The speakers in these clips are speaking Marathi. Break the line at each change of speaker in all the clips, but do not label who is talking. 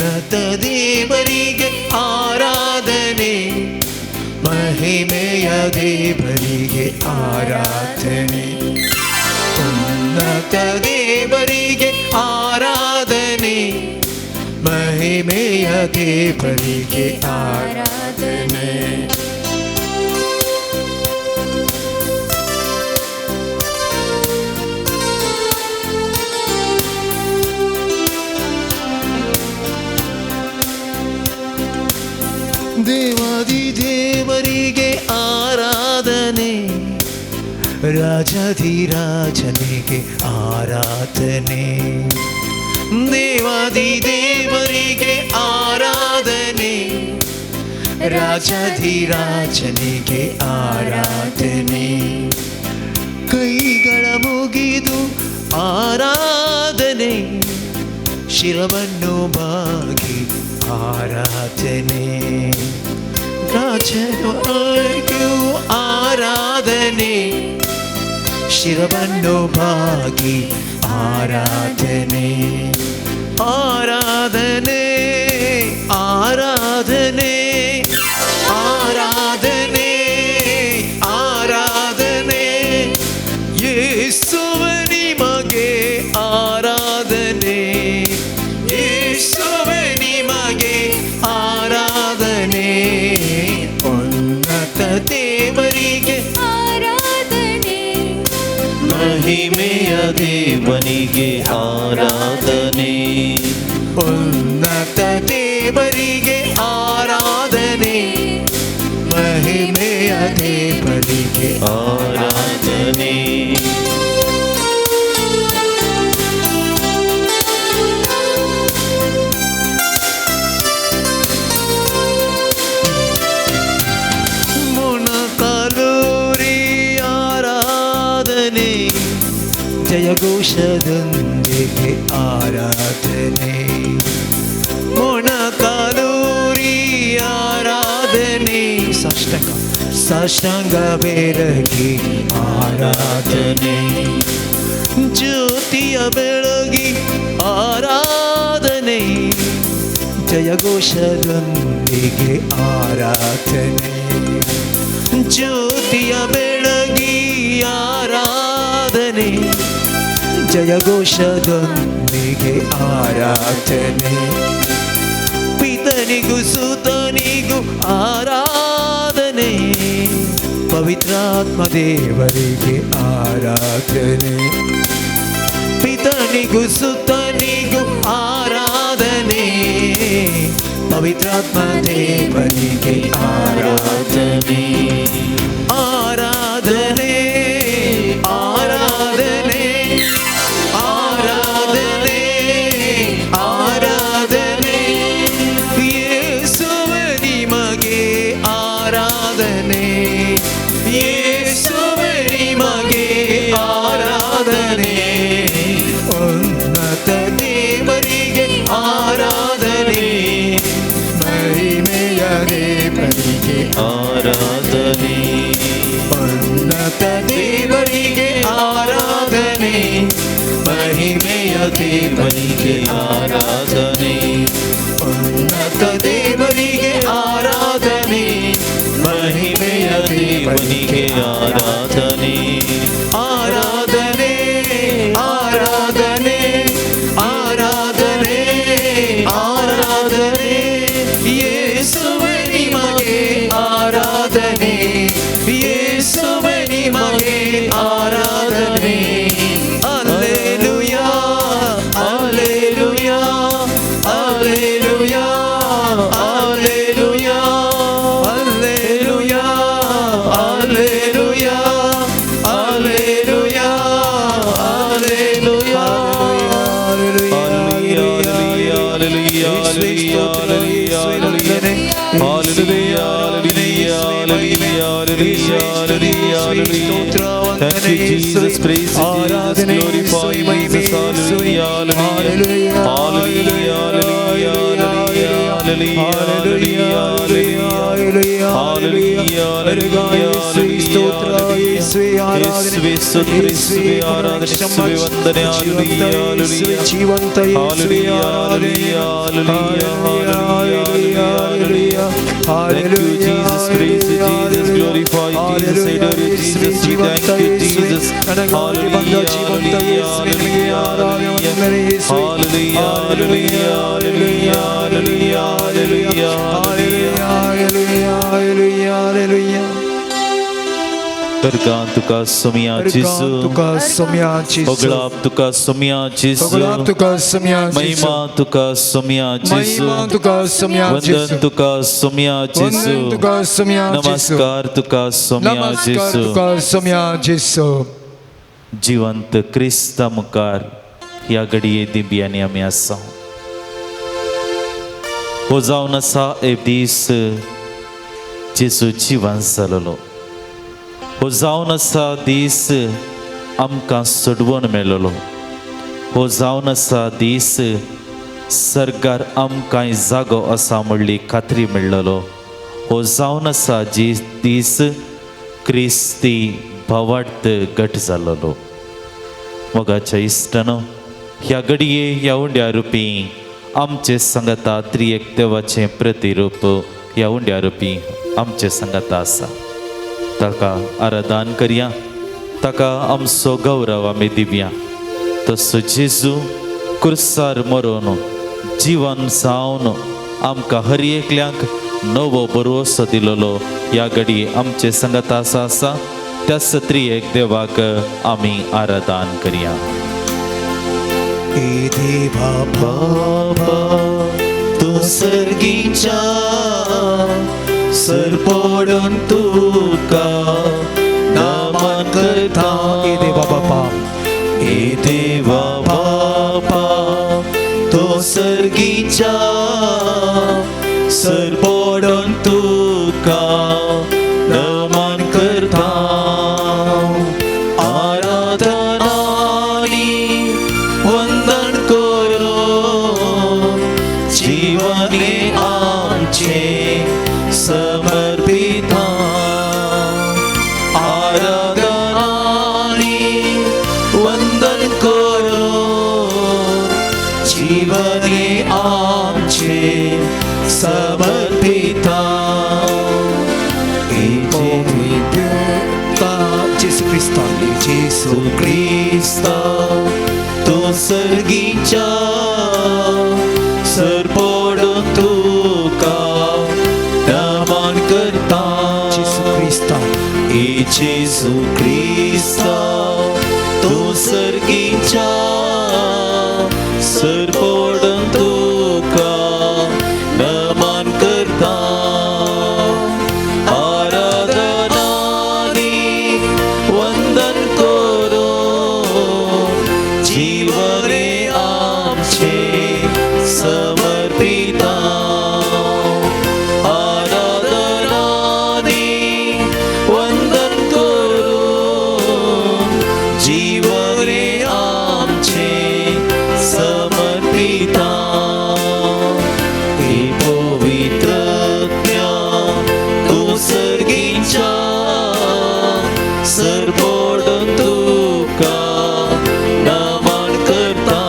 ಉನ್ನತ ದೇವರಿಗೆ ಆರಾಧನೆ, ಮಹಿಮೆಯ ದೇವರಿಗೆ ಆರಾಧನೆ. ಉನ್ನತ ದೇವರಿಗೆ ಆರಾಧನೆ, ಮಹಿಮೆಯ ದೇವರಿಗೆ ಆರಾಧನೆ. ದೇವಾದಿ ದೇವರಿಗೆ ಆರಾಧನೆ, ರಾಜಾಧಿರಾಜನಿಗೆ ಆರಾಧನೆ. ದೇವಾದಿ ದೇವರಿಗೆ ಆರಾಧನೆ, ರಾಜಾಧಿರಾಜನಿಗೆ ಆರಾಧನೆ. ಕೈಗಳ ಮುಗಿದು ಆರಾಧನೆ, ಶಿರವನ್ನು ಬಾಗಿ ಆರಾಧನೆ. ರಾಜನು ಆರಾಧನೆ, ಶಿರವನ್ನು ಬಾಗಿ ಆರಾಧನೆ. ಆರಾಧನೆ ಆರಾಧನೆ ಆರಾಧನೆ ಆರಾಧನೆ. ಯೇಸುವ ನಿಮಗೆ ಆರಾಧನೆ, ಯೇಸುವ ನಿಮಗೆ ಆರಾಧನೆ. ಉನ್ನತ ದೇವರಿಗೆ
ಆರಾಧನೆ,
ಮಹಿಮೆಯ ದೇವನಿಗೆ ಆರಾಧನೆ.
ಉನ್ನತ ದೇವರಿಗೆ ಆರಾಧನೆ, ಮಹಿಮೆಯ ದೇವರಿಗೆ
ಆರಾಧನೆ.
ಮೊಣಕಾಲೂರಿ ಆರಾಧನೆ, ಜಯಘೋಷದೊಂದಿಗೆ ಆರಾಧನೆ. ಮೊಣಕಾಲೂರಿ ಆರಾಧನೆ, ಸಾಷ್ಟಾಂಗ ಬೆರಗಿ ಆರಾಧನೆ. ಜ್ಯೋತಿಯ ಬೆಳಗಿ ಆರಾಧನೆ, ಜಯಘೋಷದೊಂದಿಗೆ ಆರಾಧನೆ. ಜ್ಯೋತಿಯ ಬೆಳಗಿ ಆರಾಧನೆ, ಜಯಘೋಷದೊಂದಿಗೆ ಆರಾಧನೆ. ಪಿತನಿಗೂ ಸುತನಿಗೂ ಆರಾಧನೆ, ಪವಿತ್ರಾತ್ಮ ದೇವರಿಗೆ ಆರಾಧನೆ. ಪಿತನಿಗೂ ಸುತನಿಗೂ ಆರಾಧನೆ, ಪವಿತ್ರಾತ್ಮ ದೇವರಿಗೆ ಆರಾಧನೆ. ಆರಾಧನೆ ಆರಾಧನೆ ಆರಾಧನೆ ಆರಾಧನೆ. ಯೇಸುವ ನಿಮಗೆ ಆರಾಧನೆ, ಯೇಸುವ ನಿಮಗೆ ಆರಾಧನೆ. ಉನ್ನತ ದೇವರಿಗೆ ಆರಾಧನೆ, ಮಹಿಮೆಯ ದೇವರಿಗೆ
ಆರಾಧನೆ.
ಉನ್ನತ ದೇವರಿಗೆ ಆರಾಧನೆ, ಮಹಿಮೆಯ ದೇವರಿಗೆ
ಆರಾಧನೆ.
ಉನ್ನತ ದೇವರಿಗೆ ಆರಾಧನೆ, ಮಹಿಮೆಯ ದೇವರಿಗೆ
ಆರಾಧನೆ.
ಆರಾಧನೆ ಆರಾಧನೆ ಆರಾಧನೆ ಆರಾಧನೆ. ಯೇಸುವ ನಿಮಗೆ ಆರಾಧನೆ, ಯೇಸುವ ನಿಮಗೆ ಆರಾಧನೆ. Hallelujah hallelujah hallelujah hallelujah hallelujah hallelujah hallelujah hallelujah.
Thank you, Jesus. Praise you, Jesus. Glorify you, Jesus. Hallelujah, hallelujah, hallelujah, hallelujah, hallelujah, hallelujah, hallelujah, hallelujah, hallelujah. യേശുവേ സ്തുതി, യേശുവേ ആരാധന, യേശുവേ വന്ദന. ഹല്ലേലൂയ, ഹല്ലേലൂയ,
ജീവന്ത
hallelujah, hallelujah, hallelujah, hallelujah. Thank you, Jesus. Praise you, Jesus. Glorify you, Jesus. Adore you, Jesus. We thank you, Jesus. Hallelujah, hallelujah, hallelujah, hallelujah. Hallelujah, hallelujah, hallelujah, hallelujah, hallelujah, hallelujah. Tergan tuka sumia Jesu, Oglap tuka sumia Jesu, Mahima tuka sumia Jesu, Vandan tuka sumia Jesu, Namaskar tuka sumia Jesu. जिवंत ख्रिस्ता मुखार ह्या घडये दिव्यानी आमी आसा. हो जावन आसा एक दीस जेजू जिवंत जालोलो. हो जावन आसा दीस आमकां सोडवून मेळ्ळलो. हो जावन आसा दीस सरकार आमकां जागो आसा म्हणली खात्री मेळ्ळलो. हो जावन आसा दीस क्रिस्ती भावार्थ घट जालोलो. मोगाच्या इश्टानो, ह्या घडये ह्या उंड्या रुपी आमचे संगता त्रिएक देवाचें प्रतिरूप ह्या उंड्या रुपी आमचे संगता आसा. ताका आराधन करया, ताका आमचो गौरव आमी दिवया. तसो जेजू क्रुसार मरून जिवन जावन आमकां हर एकल्यांक नवो भरवंसो दिलोलो ह्या घडये आमचे संगता आसा. त्या त्रिएक देवाक आमी आराधन करया.
हे देवा बाबा, तू सर्गीच्या सर पडून तुका नमन करता. हे देवा बाबा, हे देवा बाबा, तो सर्गीच्या सर पडून तुका नमन करता. आराधनानी वंदन करून जीवने आमचे समर्पिता. आराधनानी वंदन करून जीवने आमचे समर्पिता. जेसू ख्रिस्ता, तो सर्गीच्या सर पडून तुका नमन करता. जेसू ख्रिस्ता, हे जेसू ख्रिस्ता, तो सर्गीच्या सर पडून तुका नमन करता. जीवने आमचे समर्पिता. आराधनानी वंदन करून जीवने आमचे समर्पिता. हे पवित्रत्या तू सर्गीच्या सर पडून तुका नमन करता.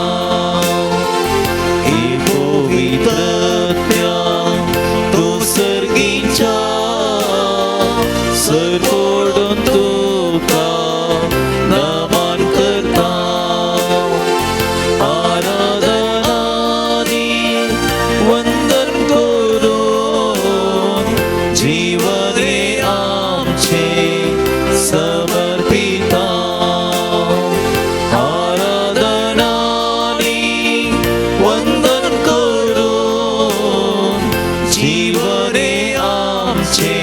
हे पवित्रत्या तू सर्गीच्या सर पडून तुका नमन करता. आराधनानी वंदन करून जीवने आमचे समर्पिता. आराधनानी वंदन करून जीवने आमचे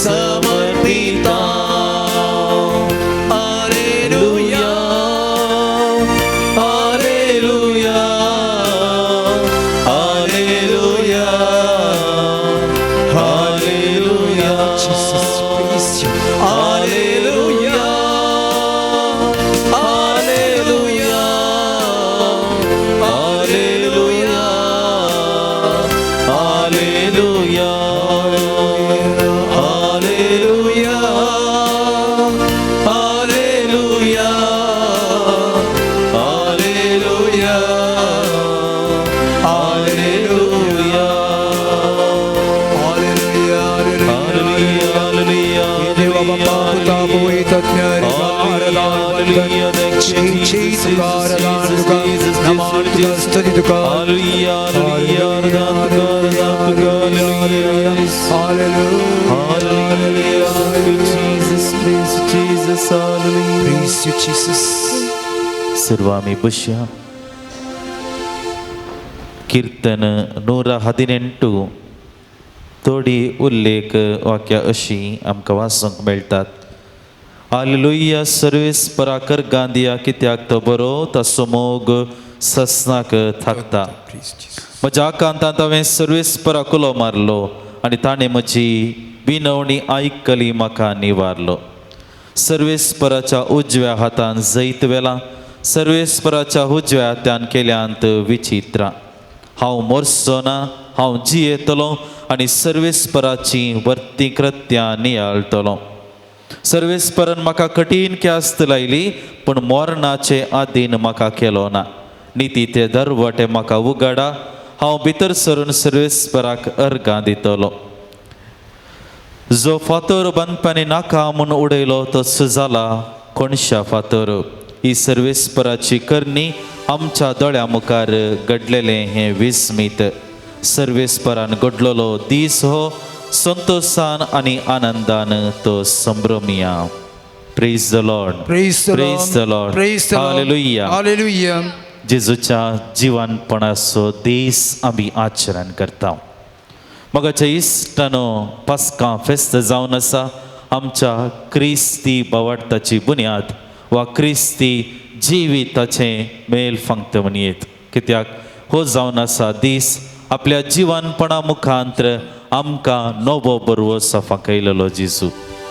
समर्पिता.
Hallelujah, thank you, Jesus, Jesus, Jesus,
स्तुति तुका
Hallelujah, hallelujah, hallelujah, Jesus, praise Jesus, hallelujah.
Praise you, Jesus.
ಸರ್ವಾಮಿ ಬುಷ್ಯ कीर्तन 118 थोडी उल्लेख वाक्या अशी आमकां वाचूंक मेळटात. हालेलुया, सर्वेस्पराकर गांदिया कित्याक तो बरो ताचो मोग ससनाक थाकता. म्हज्या कांतांत हांवें सर्वेस्पराक उलो मारलो आनी ताणें म्हजी विनवणी आयकली, म्हाका निवारलो. सर्वेस्पराच्या उजव्या हातान जैत वेला, सर्वेस्पराच्या उजव्या हातान केल्यांत विचित्रां. हांव मोरचो ना, हांव जियेतलो आनी सर्वेस्पराची वर्ती कृत्यां नियाळटलो. सर्वेस्परान म्हाका कठीण ख्यास्त लायली, पूण मोरणाचे आदीन म्हाका केलो ना. निती ते दरवटे म्हाका उगडा, हांव भितर सरून सर्वेस्पराक अर्गां दितलो. जो फातर बांदपानी नाका म्हूण उडयलो तो जाला कोणशा फातर. ही सर्वेस्पराची करणी आमच्या दोळ्या मुखार घडलेलें हें विस्मीत. सर्वेस्परान घडलोलो दीस हो संतोषान आनी आनंदान तो संभ्रमिया. Praise the Lord,
Praise the
praise the
Lord.
Lord,
Praise the Lord.
Hallelujah.
Hallelujah.
जेजूच्या जिवानपणाचो दीस आमी आचरण करता. मगाच्या इश्टानो पास्का फेस्त जावन आसा. आमच्या क्रिस्ती बावार्थाची बुन्याद वा क्रिस्ती जिविताचें मेल फंक्त म्हणयेत. कित्याक हो जावन आसा दीस आपल्या जिवानपणा मुखांतर आमकां नवो बरवो फाकयलेलो जेजू.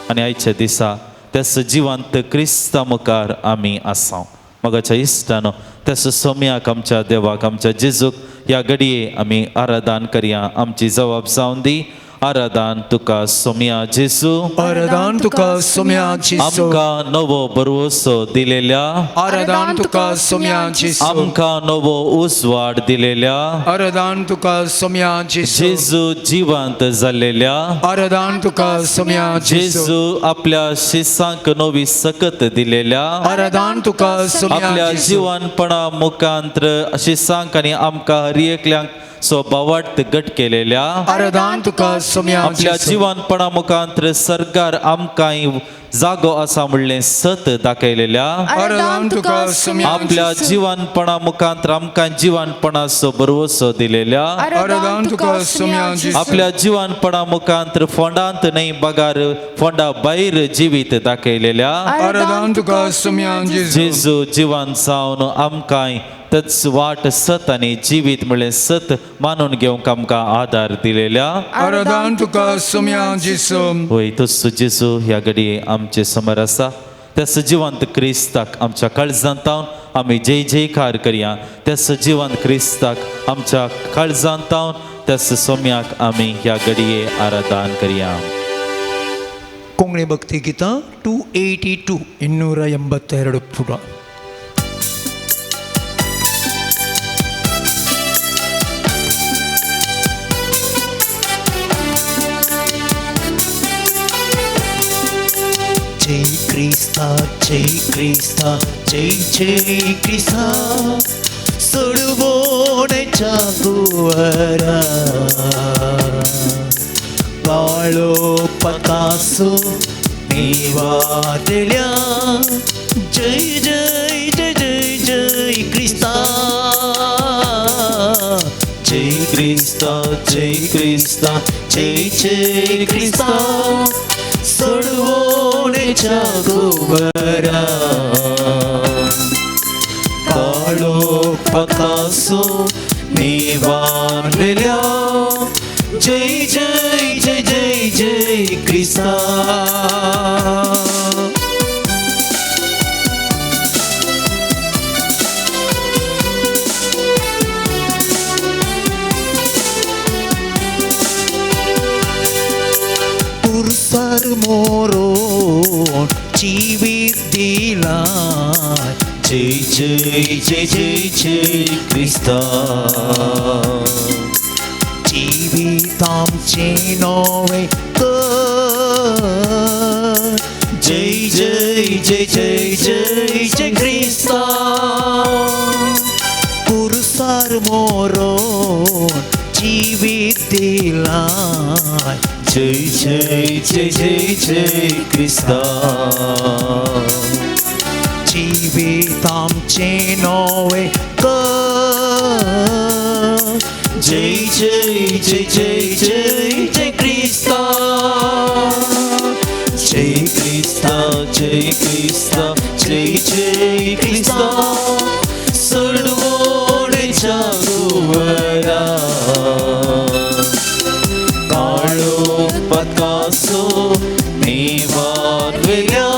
आनी आयच्या दिसा त्याच जिवांत क्रिस्ता मुखार आमी आसा. मगाच्या इश्टानो त्याच सोम्याक आमच्या देवाक आमच्या जेजूक ह्या घडये आमी आराधन करया. आमची जबाब जावन दी. आराधन तुका सोम्या जेजू,
आराधन तुका सोम्या जेजू,
आमकां नवो बरवोसो दिलेल्या,
आराधन तुका सोम्या जेजू,
आमकां नवो उजवाड दिलेल्या,
आराधन तुका सोम्या जेजू,
जेजू जिवंत जाल्लेल्या,
आराधन तुका सोम्या जेजू,
जेजू आपल्या शिसांक नवी सकत दिलेल्या,
आराधन तुका सोम्या
आपल्या
जेजू,
जिवनपणा मुखांतर शिसांक आनी आमकां हर एकल्यांक स्वभावार्थ घट केलेल्या,
आराधन तुका सोम्या
आपल्या
जेजू,
जिवनपणा मुखांतर सरकार आमकां जागो आसा म्हणलें सत दाखयलेल्या,
आराधन तुका सोम्या
आपल्या जिवनपणा मुखांतर आमकां जिवनपणाचो बरवोसो दिलेल्या,
आराधन तुका सोम्या जेजू,
आपल्या जिवनपणा मुखांतर फोंडांत न्हय बगार फोंडा भायर जिवीत दाखयलेल्या,
आराधन तुका सोम्या जेजू,
जेजू जिवन जावन आमकां तेच वाट सत आनी जिवीत म्हणलें सत मानून घेवंक आमकां आदार दिलेल्या,
आराधन तुका सोम्या जेजू.
होय तसो जेजू ह्या घडये आमचे समोर आसा. त्याच जिवंत क्रिस्ताक आमच्या काळजांत तावन आमी जय जयकार करया. त्याच जिवंत क्रिस्ताक आमच्या काळजांत तावन त्याच सोम्याक आमी ह्या घडये आराधन करया.
ಕೊಂಗಣಿ ಭಕ್ತಿ ಗೀತ 282 282 ಪುಟ.
जय क्रिस्ता जय क्रिस्ता जय जय क्रिस्ता सोडवण्याच्या गुवारा बाळो पतासो निवादल्या जय जय जय जय जय क्रिस्ता जय क्रिस्ता जय क्रिस्ता जय जय क्रिस्ता सोडवण्याच्या गुवारा बाळो पतासो निवादल्या जय जय जय जय जय क्रिस्ता. पुरसार मोरोन जीवित दिला जय जय जय जय जय क्रिस्ता. जीवित आमचे नवे कर जय जय जय जय जय जय क्रिस्ता पुरसार मोरोन जीवित दिलाय जय जय जय जय जय क्रिस्ता जीवित आमचे नवे कर जय जय जय जय जय जय क्रिस्ता जय क्रिस्ता जय क्रिस्ता जय जय क्रिस्ता सर्वोडेच्या गुवरा काळो पत्कासो निवार वेल्या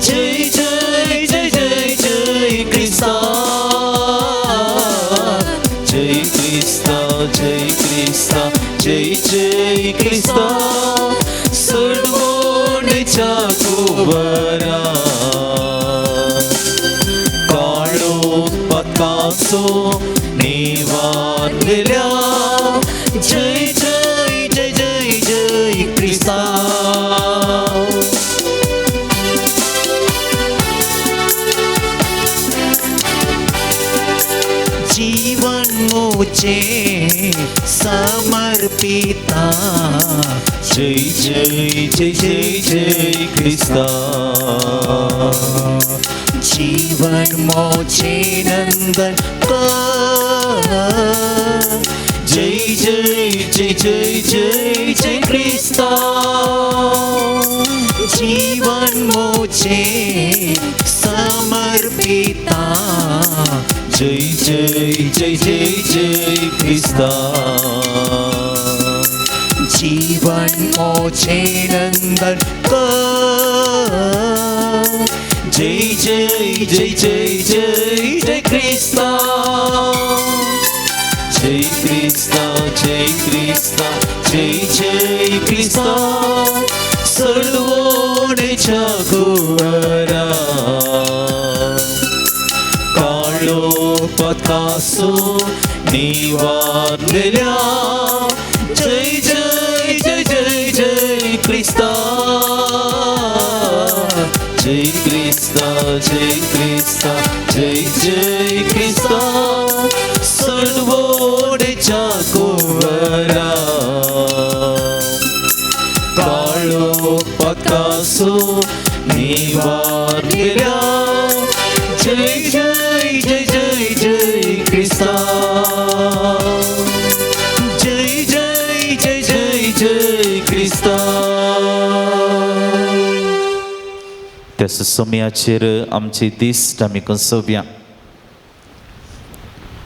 जय जय जय जय जय क्रिस्ता जय क्रिस्ता जय क्रिस्ता जय जय क्रिस्ता सर्वोडेच्या गुवरा काळो पत्कासो निवारलेल्या जय जय जय जय जय क्रिस्ता जीवन मुझे समर्पिता जय जय जय जय जय क्रिस्ता जीवन मोचे नंदन कर जय जय जय जय जय जय क्रिस्ता जीवन मोचे समर्पिता जय जय जय जय जय क्रिस्ता जीवन मोचे नंदन कर जय जय जय जय जय जय क्रिस्ता जय क्रिस्ता जय क्रिस्ता जय जय क्रिस्ता सर्वोडेच्या गुवरा काळो पत्कासो निवारलेल्या जय जय जय जय जय क्रिस्ता जय क्रिस्ता जय क्रिस्ता जय जय क्रिस्ता सर्वोडेच्या गुवरा काळो पत्कासो निवारलेल्या जय जय जय जय जय क्रिस्ता जय जय जय जय जय क्रिस्ता
त्या सुसमयाचेर आमची दिश्ट आमी कसोवया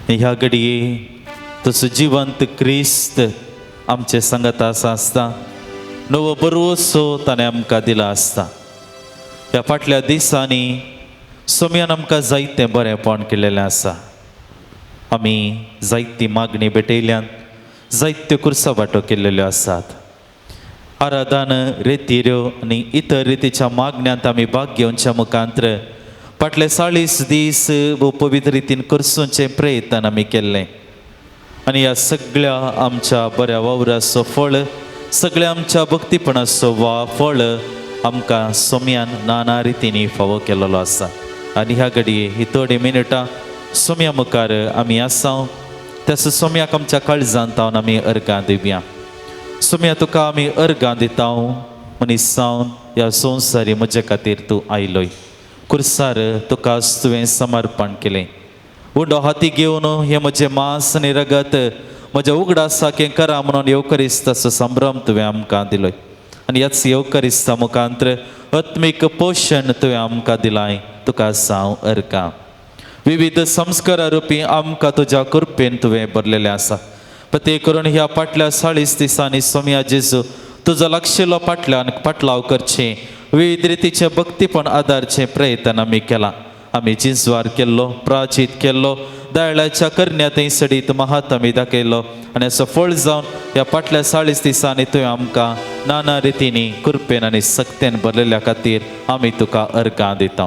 ह्या घडये तसो जिवंत क्रिस्त आमचे संगत आसता नवो बरोसो ताणें आमकां दिला आसता ह्या फाटल्या दिसांनी सोम्यान आमकां जायतें बरेंपण केलेलें आसा आमी जायती मागणी भेटयल्यान जायत्यो कुर्सा वांटो केल्ल्यो आसात आराधन रितीऱ्यो आनी इतर रितीच्या मागण्यांत आमी भाग घेवच्या मुखांत्र फाटले 40 दीस पवित्र रितीन करसूंचें प्रयत्न आमी केल्लें आनी ह्या सगळ्या आमच्या बऱ्या वावराचो फळ सगळ्या आमच्या भक्तीपणाचो फळ आमकां सोम्यान नाना रितींनी फावो केलेलो आसा आनी ह्या घडये ही थोडी मिनटां सोम्या मुखार आमी आसां तस सोम्याक आमच्या काळजांत तावन आमी अर्गां दिवया सोम्या तुका आमी अर्गां दिता मनीस जावन ह्या संवसारी म्हजे खातीर तूं आयलोय कुर्सार तुका तुवें समर्पण केलें उंडो हाती घेवन हें म्हजें मांस आनी रगत म्हज्या उगडासाक हें करा म्हणून येवकरिस्ताचो संभ्रम तुवें आमकां दिलोय आनी ह्याच येवकरिस्ता मुखांत्र आत्मीक पोशण तुवें आमकां दिलाय तुका सांव अर्गां विविध संस्कारा रुपी आमकां तुज्या कृपेन तुवें भरलेलें आसा पण ते करून ह्या फाटल्या 40 दिसांनी सोम्या जेजू तुजो लागशिल्लो पाटलाव करचें विविध रितीचे भक्तीपण आदारचें प्रयत्न आमी केला आमी जिंजवार केल्लो प्राचीत केल्लो दयाळाच्या करण्यातय सडीत महात आमी दाखयलो आनी असो फळ जावन ह्या फाटल्या 40 दिसांनी तुवें आमकां नाना रितींनी कृपेन आनी सक्तेन भरलेल्या खातीर आमी तुका अर्गां दिता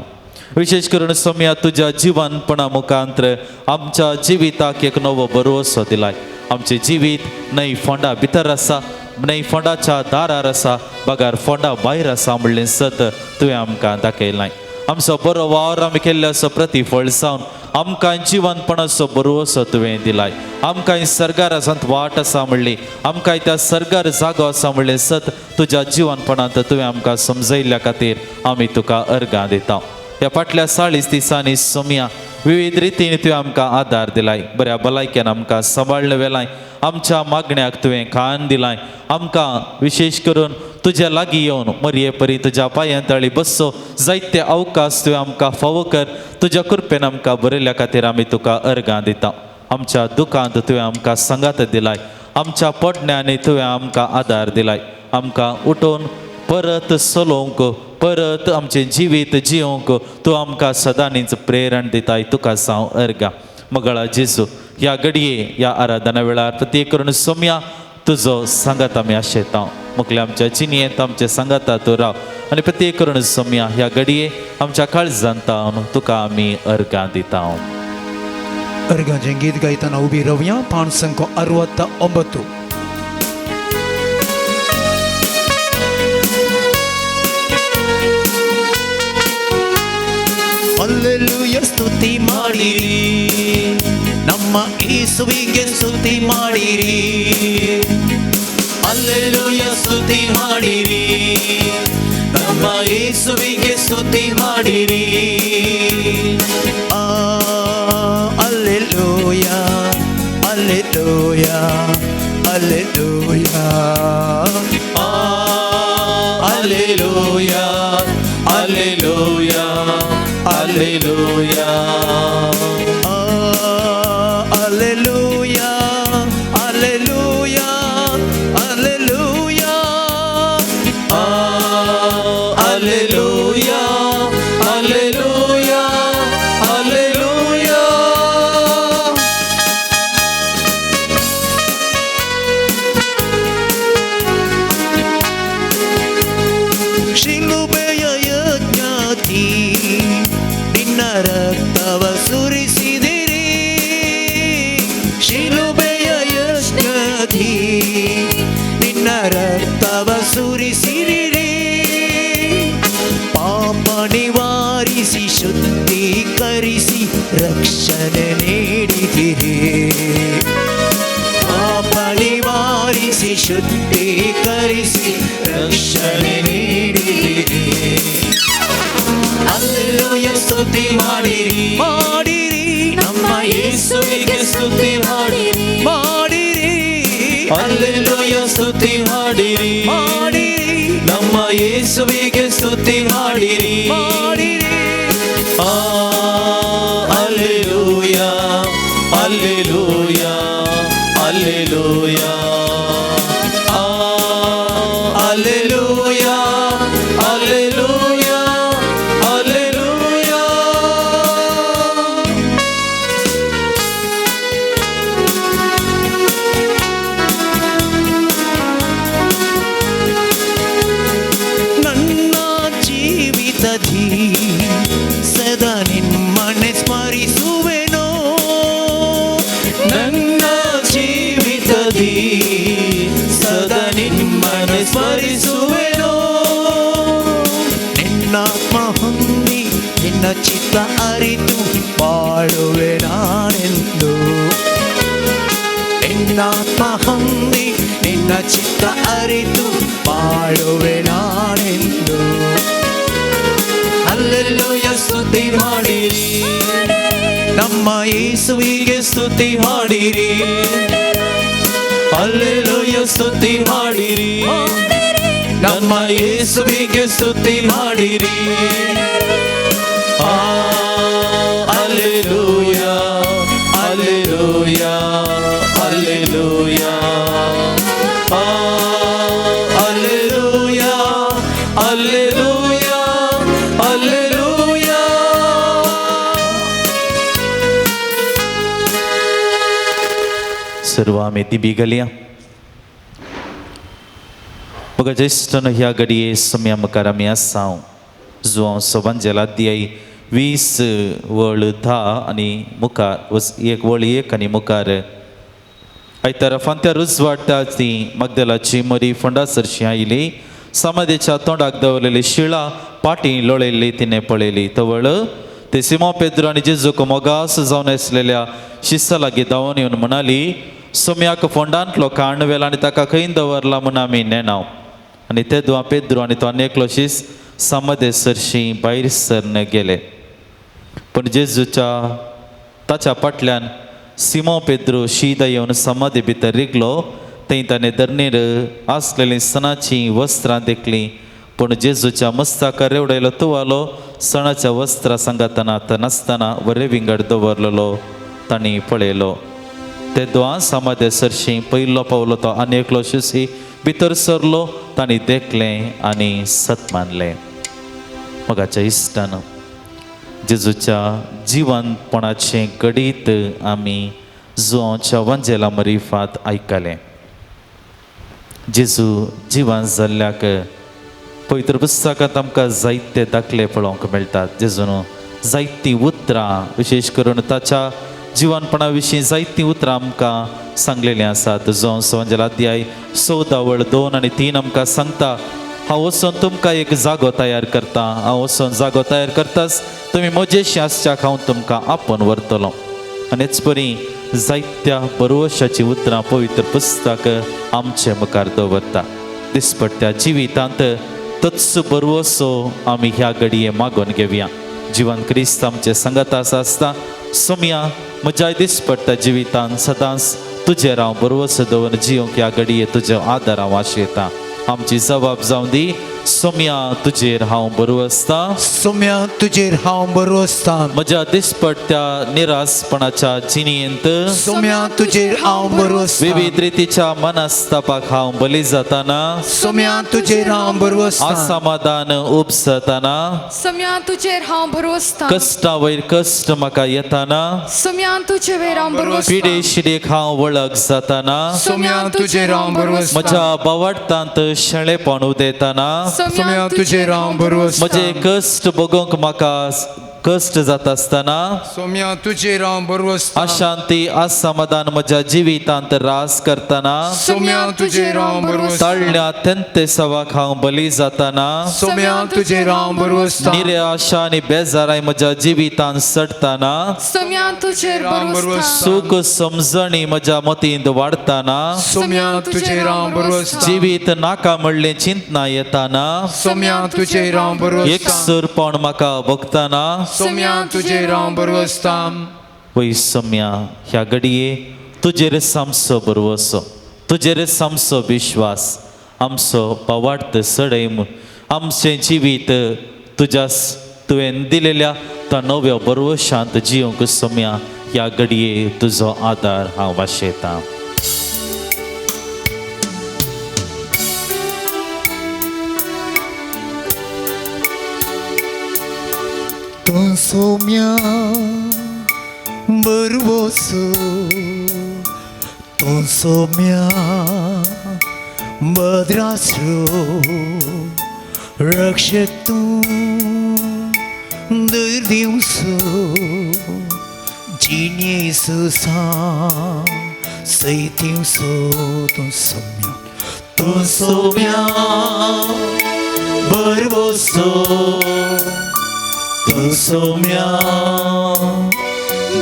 विशेष करून सोम्या तुज्या जिवनपणा मुखांत्र आमच्या जिविताक एक नवो भरवंसो दिलाय आमचे जिवीत नई फोंडा भितर आसा नाही फोंडाच्या दारार आसा बगार फोंडा भायर आसा म्हणलें सत तुवें आमकां दाखयलां आमचो बरो वावर आमी केल्लो असो प्रतिफळ जावन आमकां जिवनपणाचो बरो असो तुवें दिलाय आमकां सर्गार आसात वाट आसा म्हणली आमकां त्या सर्गार जागो आसा म्हणलें सत तुज्या जिवनपणांत तुवें आमकां समजयल्ल्या खातीर आमी तुका अर्गां दिता ह्या फाटल्या 40 दिसांनी सोमया विविध रितीन तुवें आमकां आदार दिलाय बऱ्या भलायकेन आमकां सांबाळून व्हेलाय आमच्या मागण्याक तुवें कान दिलाय आमकां विशेश करून तुज्या लागीं येवन मरये परी तुज्या पांयां तळी बसो जायते अवकाश तुवें आमकां फावो कर तुज्या कृपेन आमकां बरयल्या खातीर आमी तुका अर्गां दिता आमच्या दुखांत तुवें आमकां संगात दिलाय आमच्या पडण्यांनी तुवें आमकां आदार दिलाय आमकां उठोवन परत चलोवंक परत आमचें जिवीत जियोंक तूं आमकां सदांच प्रेरण दिताय तुका जावं अर्गां मगळा जेजू ह्या घडये ह्या आराधना वेळार प्रत्येक करून सोम्या तुजो सांगात आमी आशेता मुखले आमच्या जिणयेंत आमच्या सांगाता तूं राव आनी प्रत्येक करून सोम्या ह्या घडये आमच्या काळजांत तुका आमी अर्गां दिता
अर्गाचें गीत गायतना उबी रावया पान संख्या 69
ಹಲ್ಲೆಲೂಯ ಸ್ತುತಿ ಮಾಡಿರಿ ನಮ್ಮ ಯೇಸುವಿಗೆ ಸ್ತುತಿ ಮಾಡಿರಿ ಹಲ್ಲೆಲೂಯ ಸ್ತುತಿ ಮಾಡಿರಿ ನಮ್ಮ ಯೇಸುವಿಗೆ ಸ್ತುತಿ ಮಾಡಿರಿ hallelujah hallelujah hallelujah hallelujah hallelujah Hallelujah. Hallelujah. Hallelujah. Hallelujah. Hallelujah. Hallelujah. Hallelujah. ಶಿಲುಬೆಯ ಯಜ್ಞಾತಿ ರಕ್ತವ ಸುರಿಸಿದಿರಿ ಶಿಲುಬೆಯ ಯಜ್ಞದಿ ನಿನ್ನ ರಕ್ತವ ಸುರಿಸಿದಿರಿ ಪಾಪ ನಿವಾರಿಸಿ ಶುದ್ಧೀಕರಿಸಿ ರಕ್ಷಣೆ ನೀಡಿದಿರಿ ಪಾಪ ನಿವಾರಿಸಿ ಶುದ್ಧೀಕರಿಸಿ ರಕ್ಷಣೆ ನೀಡಿದಿರಿ ಹಲ್ಲೆಲೂಯ ಸ್ತುತಿ ಮಾಡಿರಿ ಮಾಡಿರಿ ನಮ್ಮ ಯೇಸುವಿಗೆ ಸ್ತುತಿ ಮಾಡಿರಿ ಮಾಡಿರಿ ಹಲ್ಲೆಲೂಯ ಸ್ತುತಿ ಮಾಡಿರಿ ಮಾಡಿರಿ ನಮ್ಮ ಯೇಸುವಿಗೆ ಸ್ತುತಿ ಮಾಡಿರಿ ಮಾಡಿರಿ hallelujah hallelujah hallelujah hallelujah hallelujah ಸದಾ ನಿಮ್ಮನೆ ಸ್ಮರಿಸುವೆನೋ ನನ್ನ ಜೀವಿತದಿ ಸದಾ ನಿಮ್ಮನೆ ಸ್ಮರಿಸುವೆನೋ ನಿನ್ನಾತ್ಮ ಹೊಂದಿ ನಿನ್ನ ಚಿತ್ತ ಅರಿತು ಬಾಳುವೆ ನಾನೆಂದು ನಿನ್ನಾತ್ಮ ಹೊಂದಿ ನಿನ್ನ ಚಿತ್ತ ಅರಿತು ಬಾಳುವೆ ನಾನೆಂದು ಹಲ್ಲೆಲೂಯ ಸ್ತುತಿ ಮಾಡಿರಿ ನಮ್ಮ ಯೇಸುವಿಗೆ ಸ್ತುತಿ ಮಾಡಿರಿ ಹಲ್ಲೆಲೂಯ ಸ್ತುತಿ ಮಾಡಿರಿ ನಮ್ಮ ಯೇಸುವಿಗೆ ಸ್ತುತಿ ಮಾಡಿರಿ hallelujah hallelujah hallelujah hallelujah hallelujah Hallelujah.
सर्व आम्ही ती बिगल्या बघा ज्येष्ठ ह्या घडये सम्या मुखार आमी आसां जो हांव सभांजेला अध्याय 20 वळ 10 आनी मुखार एक वळ 1 आनी मुखार आयतारा फांत्या रूच वाडटा ती मगदलाची मरी फोंडा सरशी आयली समाधीच्या तोंडाक दवरलेली शिळा पाटी लोळयल्ली तिने पळयली तवळ ते सिमो पेद्रो आनी जेजूक मोगास जावन आसलेल्या शिस्सा लागीं धांवून येवन म्हणाली सोम्याक फोंडांतलो कांडवेल आनी ताका खंय दवरला म्हूण आमी नेनाव आनी ते दुआ पेद्रो आनी तो आनी एकलो शिस समाधी सरशी भायर सरने गेले पण जेजूच्या ताच्या फाटल्यान सिमो पेद्रो शीदा येवन समाधी भितर रिगलो थंय ताणें धरणेर आसलेलीं सणाची वस्त्रां देखलीं पण जेजूच्या मस्तकाक रेवडायलो तुवालो सणाच्या वस्त्रां सांगातना नासतना बरे विंगड दवरलेलो तांणी पळयलो ते दोन समाधी सरशी पयलो पावलो तो आनी एकलो शिसी भितर सरलो तांणी देखलें आनी सत मानलें मोगाच्या इश्टान जेजूच्या जिवंतपणाचें गडीत आमी जुआंच्या वंजेला मरिफात आयकलें जेजू जिवंत जाल्ल्याक पवित्र पुस्तकांत आमकां जायते दाखले पळोवंक मेळटात जेजून जायतीं उतरां विशेश करून ताच्या जिवनपणा विशीं जायतीं उतरां आमकां सांगलेलीं आसात जुआंचो वंजेला अध्याय 14 2 आनी 3 आमकां सांगता हांव वचून तुमकां एक जागो तयार करता हांव वचून जागो तयार करताच तुमी म्हजेशी आसच्याक हांव तुमकां आपोवन व्हरतलो आनी हेच परी जायत्या बरोवशाची उतरां पवित्र पुस्तक आमचे मुखार दवरता दिसपट्ट्या जिवितांत तत्सो बरोवसो आमी ह्या घडये मागून घेवया जिवन क्रिस्त आमचे संगत आसता सोम्या म्हज्या दिसपट्ट्या जिवितांत सदांच तुजेर हांव बरोवसो दवरून जियोंक ह्या घडये तुज्या आदार हांव आशेता आमची जबाब जावन दी सोम्या तुजेर हांव बरो आसता
सोम्या तुजेर हांव बरो आसता
म्हज्या दिसपट्ट्या निरासपणाच्या जिणेंत
सोम्या तुजेर हांव बरो आसता
विविध रितीच्या मनस्तापाक हांव बली जाताना
सोम्या तुजेर हांव बरो आसता
असमाधान उपसताना
सोम्या तुजेर हांव बरो आसता
कश्टा वयर कश्ट म्हाका येताना
सोम्या तुजे वयर हांव बरो आसता
पिडे शिडेक हांव वळख जाताना
सोम्या तुजेर हांव बरो आसता
म्हज्या बावडतांत शेळेपण उदेताना
सोम्या तुजेर हांव बरो आसता
म्हजे कश्ट बगोवंक म्हाका कश्ट जाता आसतना
सोम्या तुजेर हांव बरो आसता
अशांती असमाधान म्हज्या जिवितांत रास करताना
सोम्या तुजेर हांव बरो आसता
तळण्या तेंते सवाक हांव बली जाताना
सोम्या तुजेर हांव बरो आसता
निराशा आनी बेजाराय म्हज्या जिवितांत सडताना
सोम्या तुजेर बरो आसता
सूख समजणी म्हज्या मतींत वाडताना
सोम्या तुजेर हांव बरो आसता
जिवीत नाका म्हणलें चिंतना येताना
सोम्या तुजेर हांव बरो आसता
एकसुरपण म्हाका भोगताना
सोम्या तुजेर हांव बरो आसता
वय सोम्या ह्या घडये तुजेर सामसो बरोवसो तुजेर सामसो विश्वास आमचो पावाडत सडैम आमचें जिवीत तुज्या तुवें दिलेल्या त्या नव्या बरोवशांत जियोंक सोम्या ह्या घडये तुजो आदार हांव आशेतां
तूं सोम्या बरवोसो तूं सोम्या भद्रास्रो रक्षक तूं दर दिवसो जिणेसो सैतिवसो तूं सोम्या बरवोसो तूं सोम्या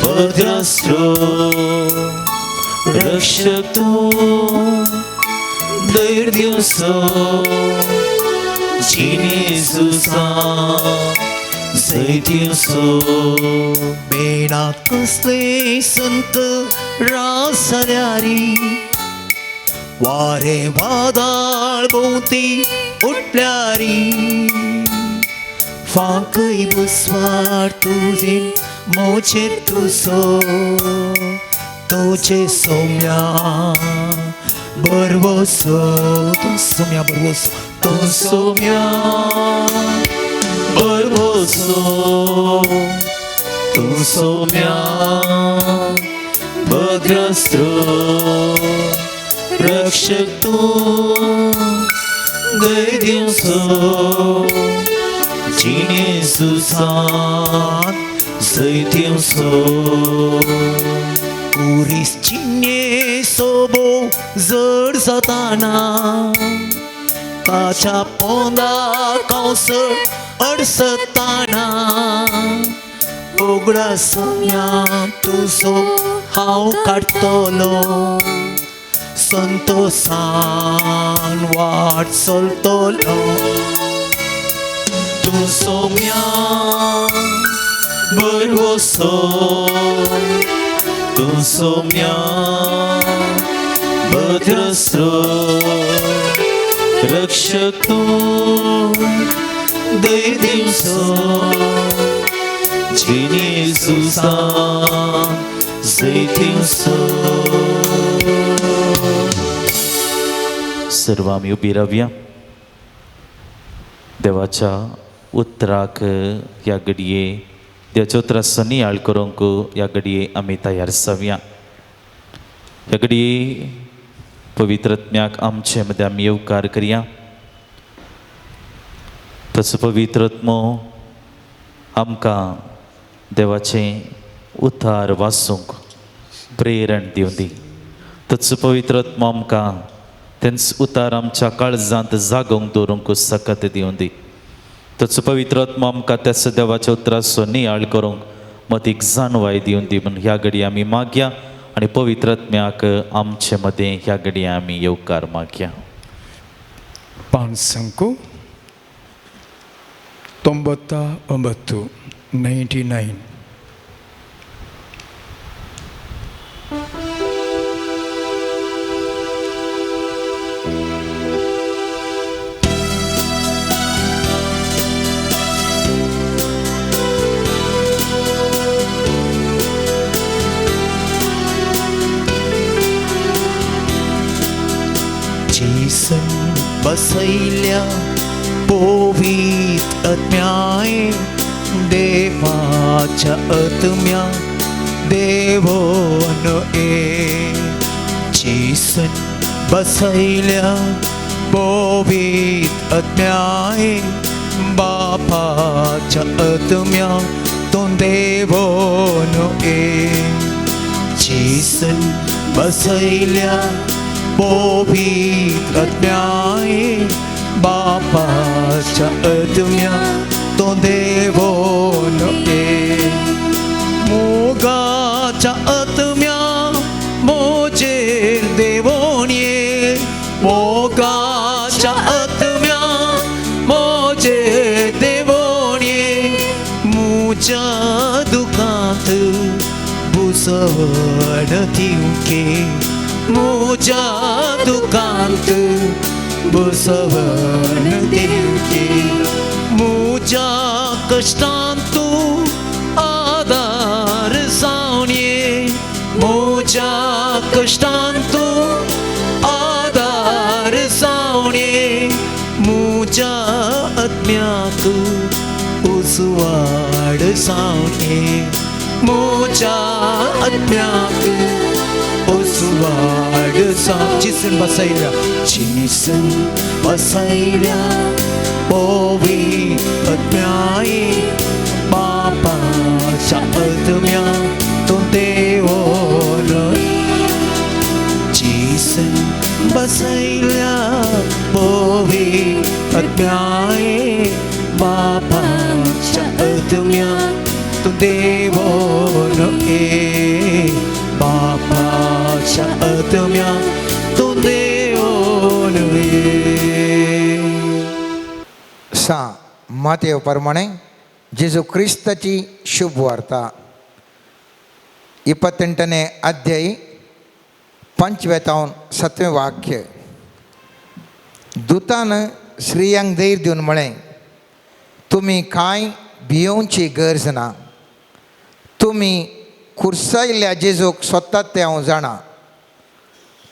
भद्रास्रो रक्षक तूं दर दिवसो जिणेसो सैतिवसो बेणात कसले संत रासल्यारी वारे वादाळ भोवती उठल्यारी फांकय बसवार तुझे मोचेर तुझे सोम्या बरवोसो तूं सोम्या बरवोसो तूं सोम्या बरवोसो तूं सोम्या भद्रास्रो रक्षक तूं दर दिवसो जिणेसो सैतिवसो
पुरीस चिन्हे सोबो जड जाताना ताच्या पोंदा कौसळ अडसताना उगडा सोम्या तुजो हांव काडटलो संतोषान वाट चलतलो तू सोम्या बरवसो तू सोम्या भद्रसो रक्षक तू दय दिवसो जिनी सुसा जय दिवसो.
सर्व आम्ही उभी राहूया. देवाच्या उतराक ह्या घडये देवाच्या उतरा सनियाळ करूंक ह्या घडये आमी तयार जावया. ह्या घडये पवित्रत्म्याक आमचे मदें आमी येवकार करया. तसो पवित्रत्मो आमकां देवाचें उतार वाचूंक प्रेरण दिवन दी. तसो पवित्रत्मो आमकां तेंच उतार आमच्या काळजांत जागोवंक दवरूंक सकत दिवन दी. तसो पवित्रत्मो आमकां त्याच देवाच्या उतराचो नियाळ करूंक मदीक जाणवाय दिवन दी म्हूण ह्या घडये आमी मागया आनी पवित्रत्म्याक आमचे मदें ह्या घडये आमी येवकार मागया.
पान संको 99.
जेसन बसयल्या पोवीत आत्म्याय देवाच्या आत्म्या देवोन ए. जेसन बसयल्या पोवीत आत्म्याय बापाच्या आत्म्या तो देवोन ए. जेसन बसयल्या पोवीत आत्म्याय बापाच्या आत्म्या तो देवोन ए. मोगाच्या आत्म्या मोजेर देवोन ये. मोगाच्या आत्म्या मोजेर देवोन ये. मुझ्या दुखांत बुसवण दिवके मुझ्या दुखांत बुसवण दिवके. मुझ्या कष्टांत तू आधार जावन ये. मुझ्या कष्टांत तू आधार जावन ये. मुझ्या आत्म्याक उसवाड जावन ये. मुझ्या आत्म्याक उसवाड जावन. जिसन बसयल्या जिसन बसयल्या पोवीत आत्म्याय बापाच्या आत्म्या तो देवोन ए. जिसन बसयल्या पोवीत आत्म्याय बापाच्या आत्म्या तो देवोन ए. बापाच्या आत्म्या तो देवोन ए.
मातेव प्रमाणे जेजू क्रिस्ताची शुभ वार्ता 28ನೇ अध्याय 5वें 7वें वाक्य. दुतान स्त्रियांक धैर्य दिवन म्हळें तुमी कांय भियोवची गरज ना. तुमी खुर्सायिल्ल्या जेजूक सोदतात तें हांव जाणा.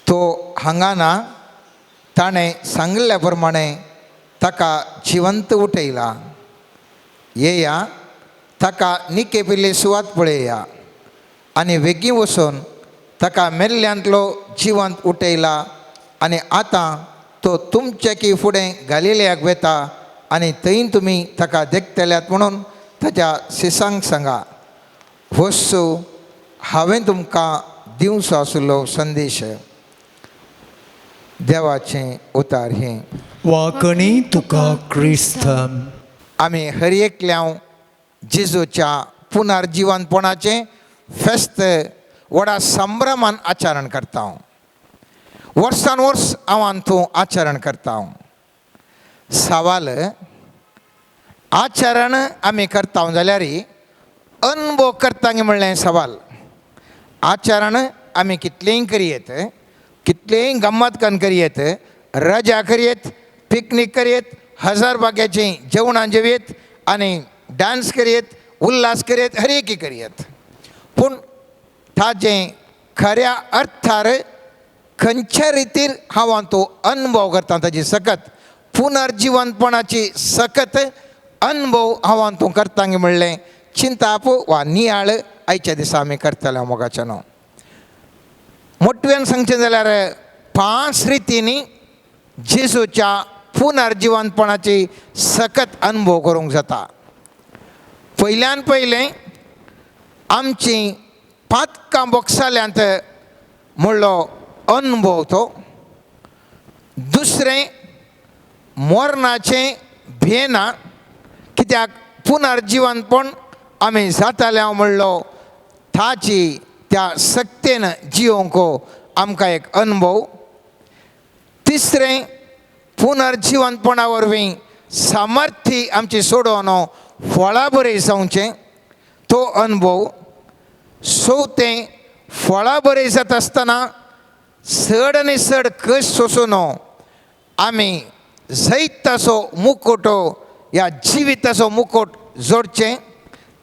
तो हांगा ना. ताणें सांगिल्ल्या प्रमाणे ताका जिवंत उठयला. येया ताका निकेपिल्ली सुवात पळया आनी वेगीं वचून ताका मेल्ल्यांतलो जिवंत उठयला आनी आतां तो तुमचे फुडें गलिलयाक वेता आनी थंय तुमी ताका देखतल्यात म्हणून ताच्या शिसांक सांगा. वस्सू हांवें तुमकां दिवचो आसलो संदेश देवाचें उतार हें
वाकणी तुका क्रिस्त
आमी हर एकल्याव जेजूच्या पुनर्जीवनपणाचें फेस्त व्हडा संभ्रमान आचरण करता वर्सान वर्स हांव तूं आचरण करता सवाल आचरण आमी करता जाल्यार अनुभव करता म्हणलें सवाल आचरण आमी कितलेंय करियेत कितलेंय गम्मत करून करियेत रजा करियेत पिकनीक करियेत हजार बाग्याचीं जेवणां जेवयेत आनी डान्स करियेत उल्हास करियेत हर एक करियेत पूण ताजें खऱ्या अर्थार खंयच्या रितीर हांव तो अनुभव करता ताजी सकत पुनर्जीवनपणाची सकत अनुभव हांव तूं करता म्हणलें चिंताप वा नियाळ आयच्या दिसा आमी करतले मोगाचें न्हू मोटव्यान सांगचें जाल्यार 5 रितींनी जेजूच्या पुनर्जीवनपणाची सकत अनुभव करूंक जाता पयल्यान पयलें आमची पातकां बोगसाल्यांत म्हणलो अनुभव तो दुसरें मरणाचें भेना कित्याक पुनर्जीवनपण आमी जाताले म्हणलो ताची त्या सक्तेन जियोंक आमकां एक अनुभव तिसरें पुनर्जीवनपणा वरवीं सामर्थ्य आमची सोडोवन फळां बरें जावचें तो अनुभव चवथें फळां बरें जाता आसतना चड आनी चड कश्ट सोंसून आमी जैत ताचो मुकोट ह्या जिविताचो मुकोट जोडचें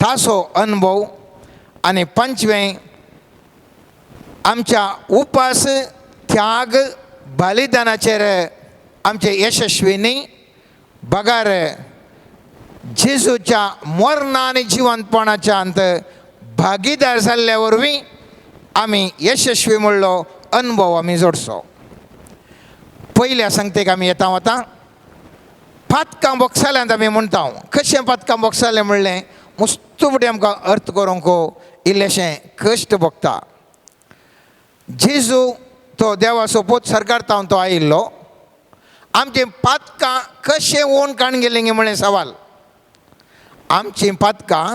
ताचो अनुभव आनी पंचवें आमच्या उपास त्याग बलिदानाचेर आमचे यशस्वीनी बगार जेजूच्या मरणा आनी जिवंतपणाच्या अंत भागीदार जाल्ल्या वरवीं आमी यशस्वी म्हणलो अनुभव आमी जोडचो पयल्या संगतेक आमी येता वता पातकां बोगसाल्यांत आमी म्हणटा कशें पातकां बोगसालें म्हणलें मुस्तुबडी आमकां अर्थ करूंक इल्लेशें कश्ट भोगता जेजू तो देवाचो पोत सरकारता तो आयिल्लो आमचीं पातकां कशें ओन काण गेलीं म्हणलें सवाल आमचीं पातकां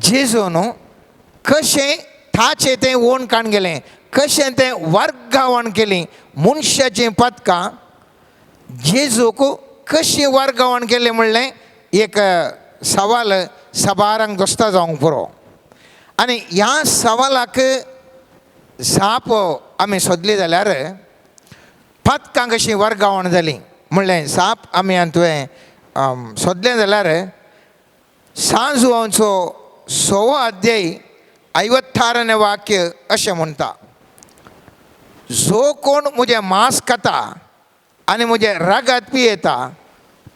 जेजून कशें ताचें तें ओन काण गेलें कशें तें वर्गावण केलीं मनशाचीं पातकां जेजूक कशी वर्गावण केलें म्हणलें एक सवाल सबारांक दोस्ता जावंक पुरो आनी ह्या सवालाक जाप आमी सोदली जाल्यार पातकां कशीं वर्गावण जालीं म्हणलें जाप आमी तुवें सोदलें जाल्यार सांजुवांचो 6 अध्याय 56 वाक्य अशें म्हणटा जो कोण म्हजें मांस खाता आनी म्हजे रगत पियेता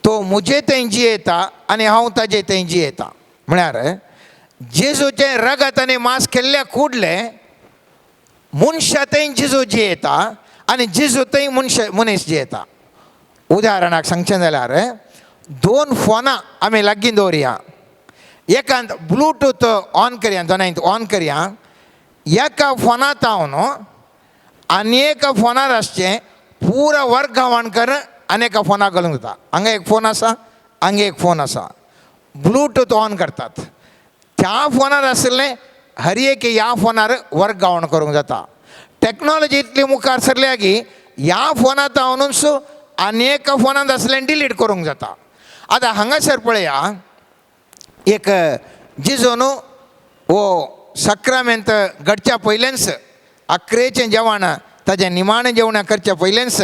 तो म्हजे थंय जियेता आनी हांव ताजे थंय जियेता म्हळ्यार जेजूचें रगत आनी मांस केल्ल्या कुडले मनशा थंय जेजू जियेता आनी जेजू थंय मनीस जियेता उदाहरणाक सांगचें जाल्यार 2 फोनां आमी लागीं दवरया एकांत ब्लूटूथ ऑन करया दोनांत ऑन करया एका फोनांत हांव न्हू आनी एका फोनार आसचें पुरा वर्गावण कर आनी एका फोनाक घालूंक जाता हांगा एक फोन आसा हांगा एक फोन आसा ब्लूटूथ ऑन करतात त्या फोनार आसलें हर एक ह्या फोनार वर्गावण करूंक जाता टॅक्नॉलॉजी इतली मुखार सरल्या की ह्या फोनांत हांवूच आनी एका फोनांत आसलें डिलीट करूंक जाता आतां हांगासर पळया एक जेजून वो सक्रामेंत घडच्या पयलेंच अकरेचें जेवण ताजें निमाणें जेवण करच्या पयलेंच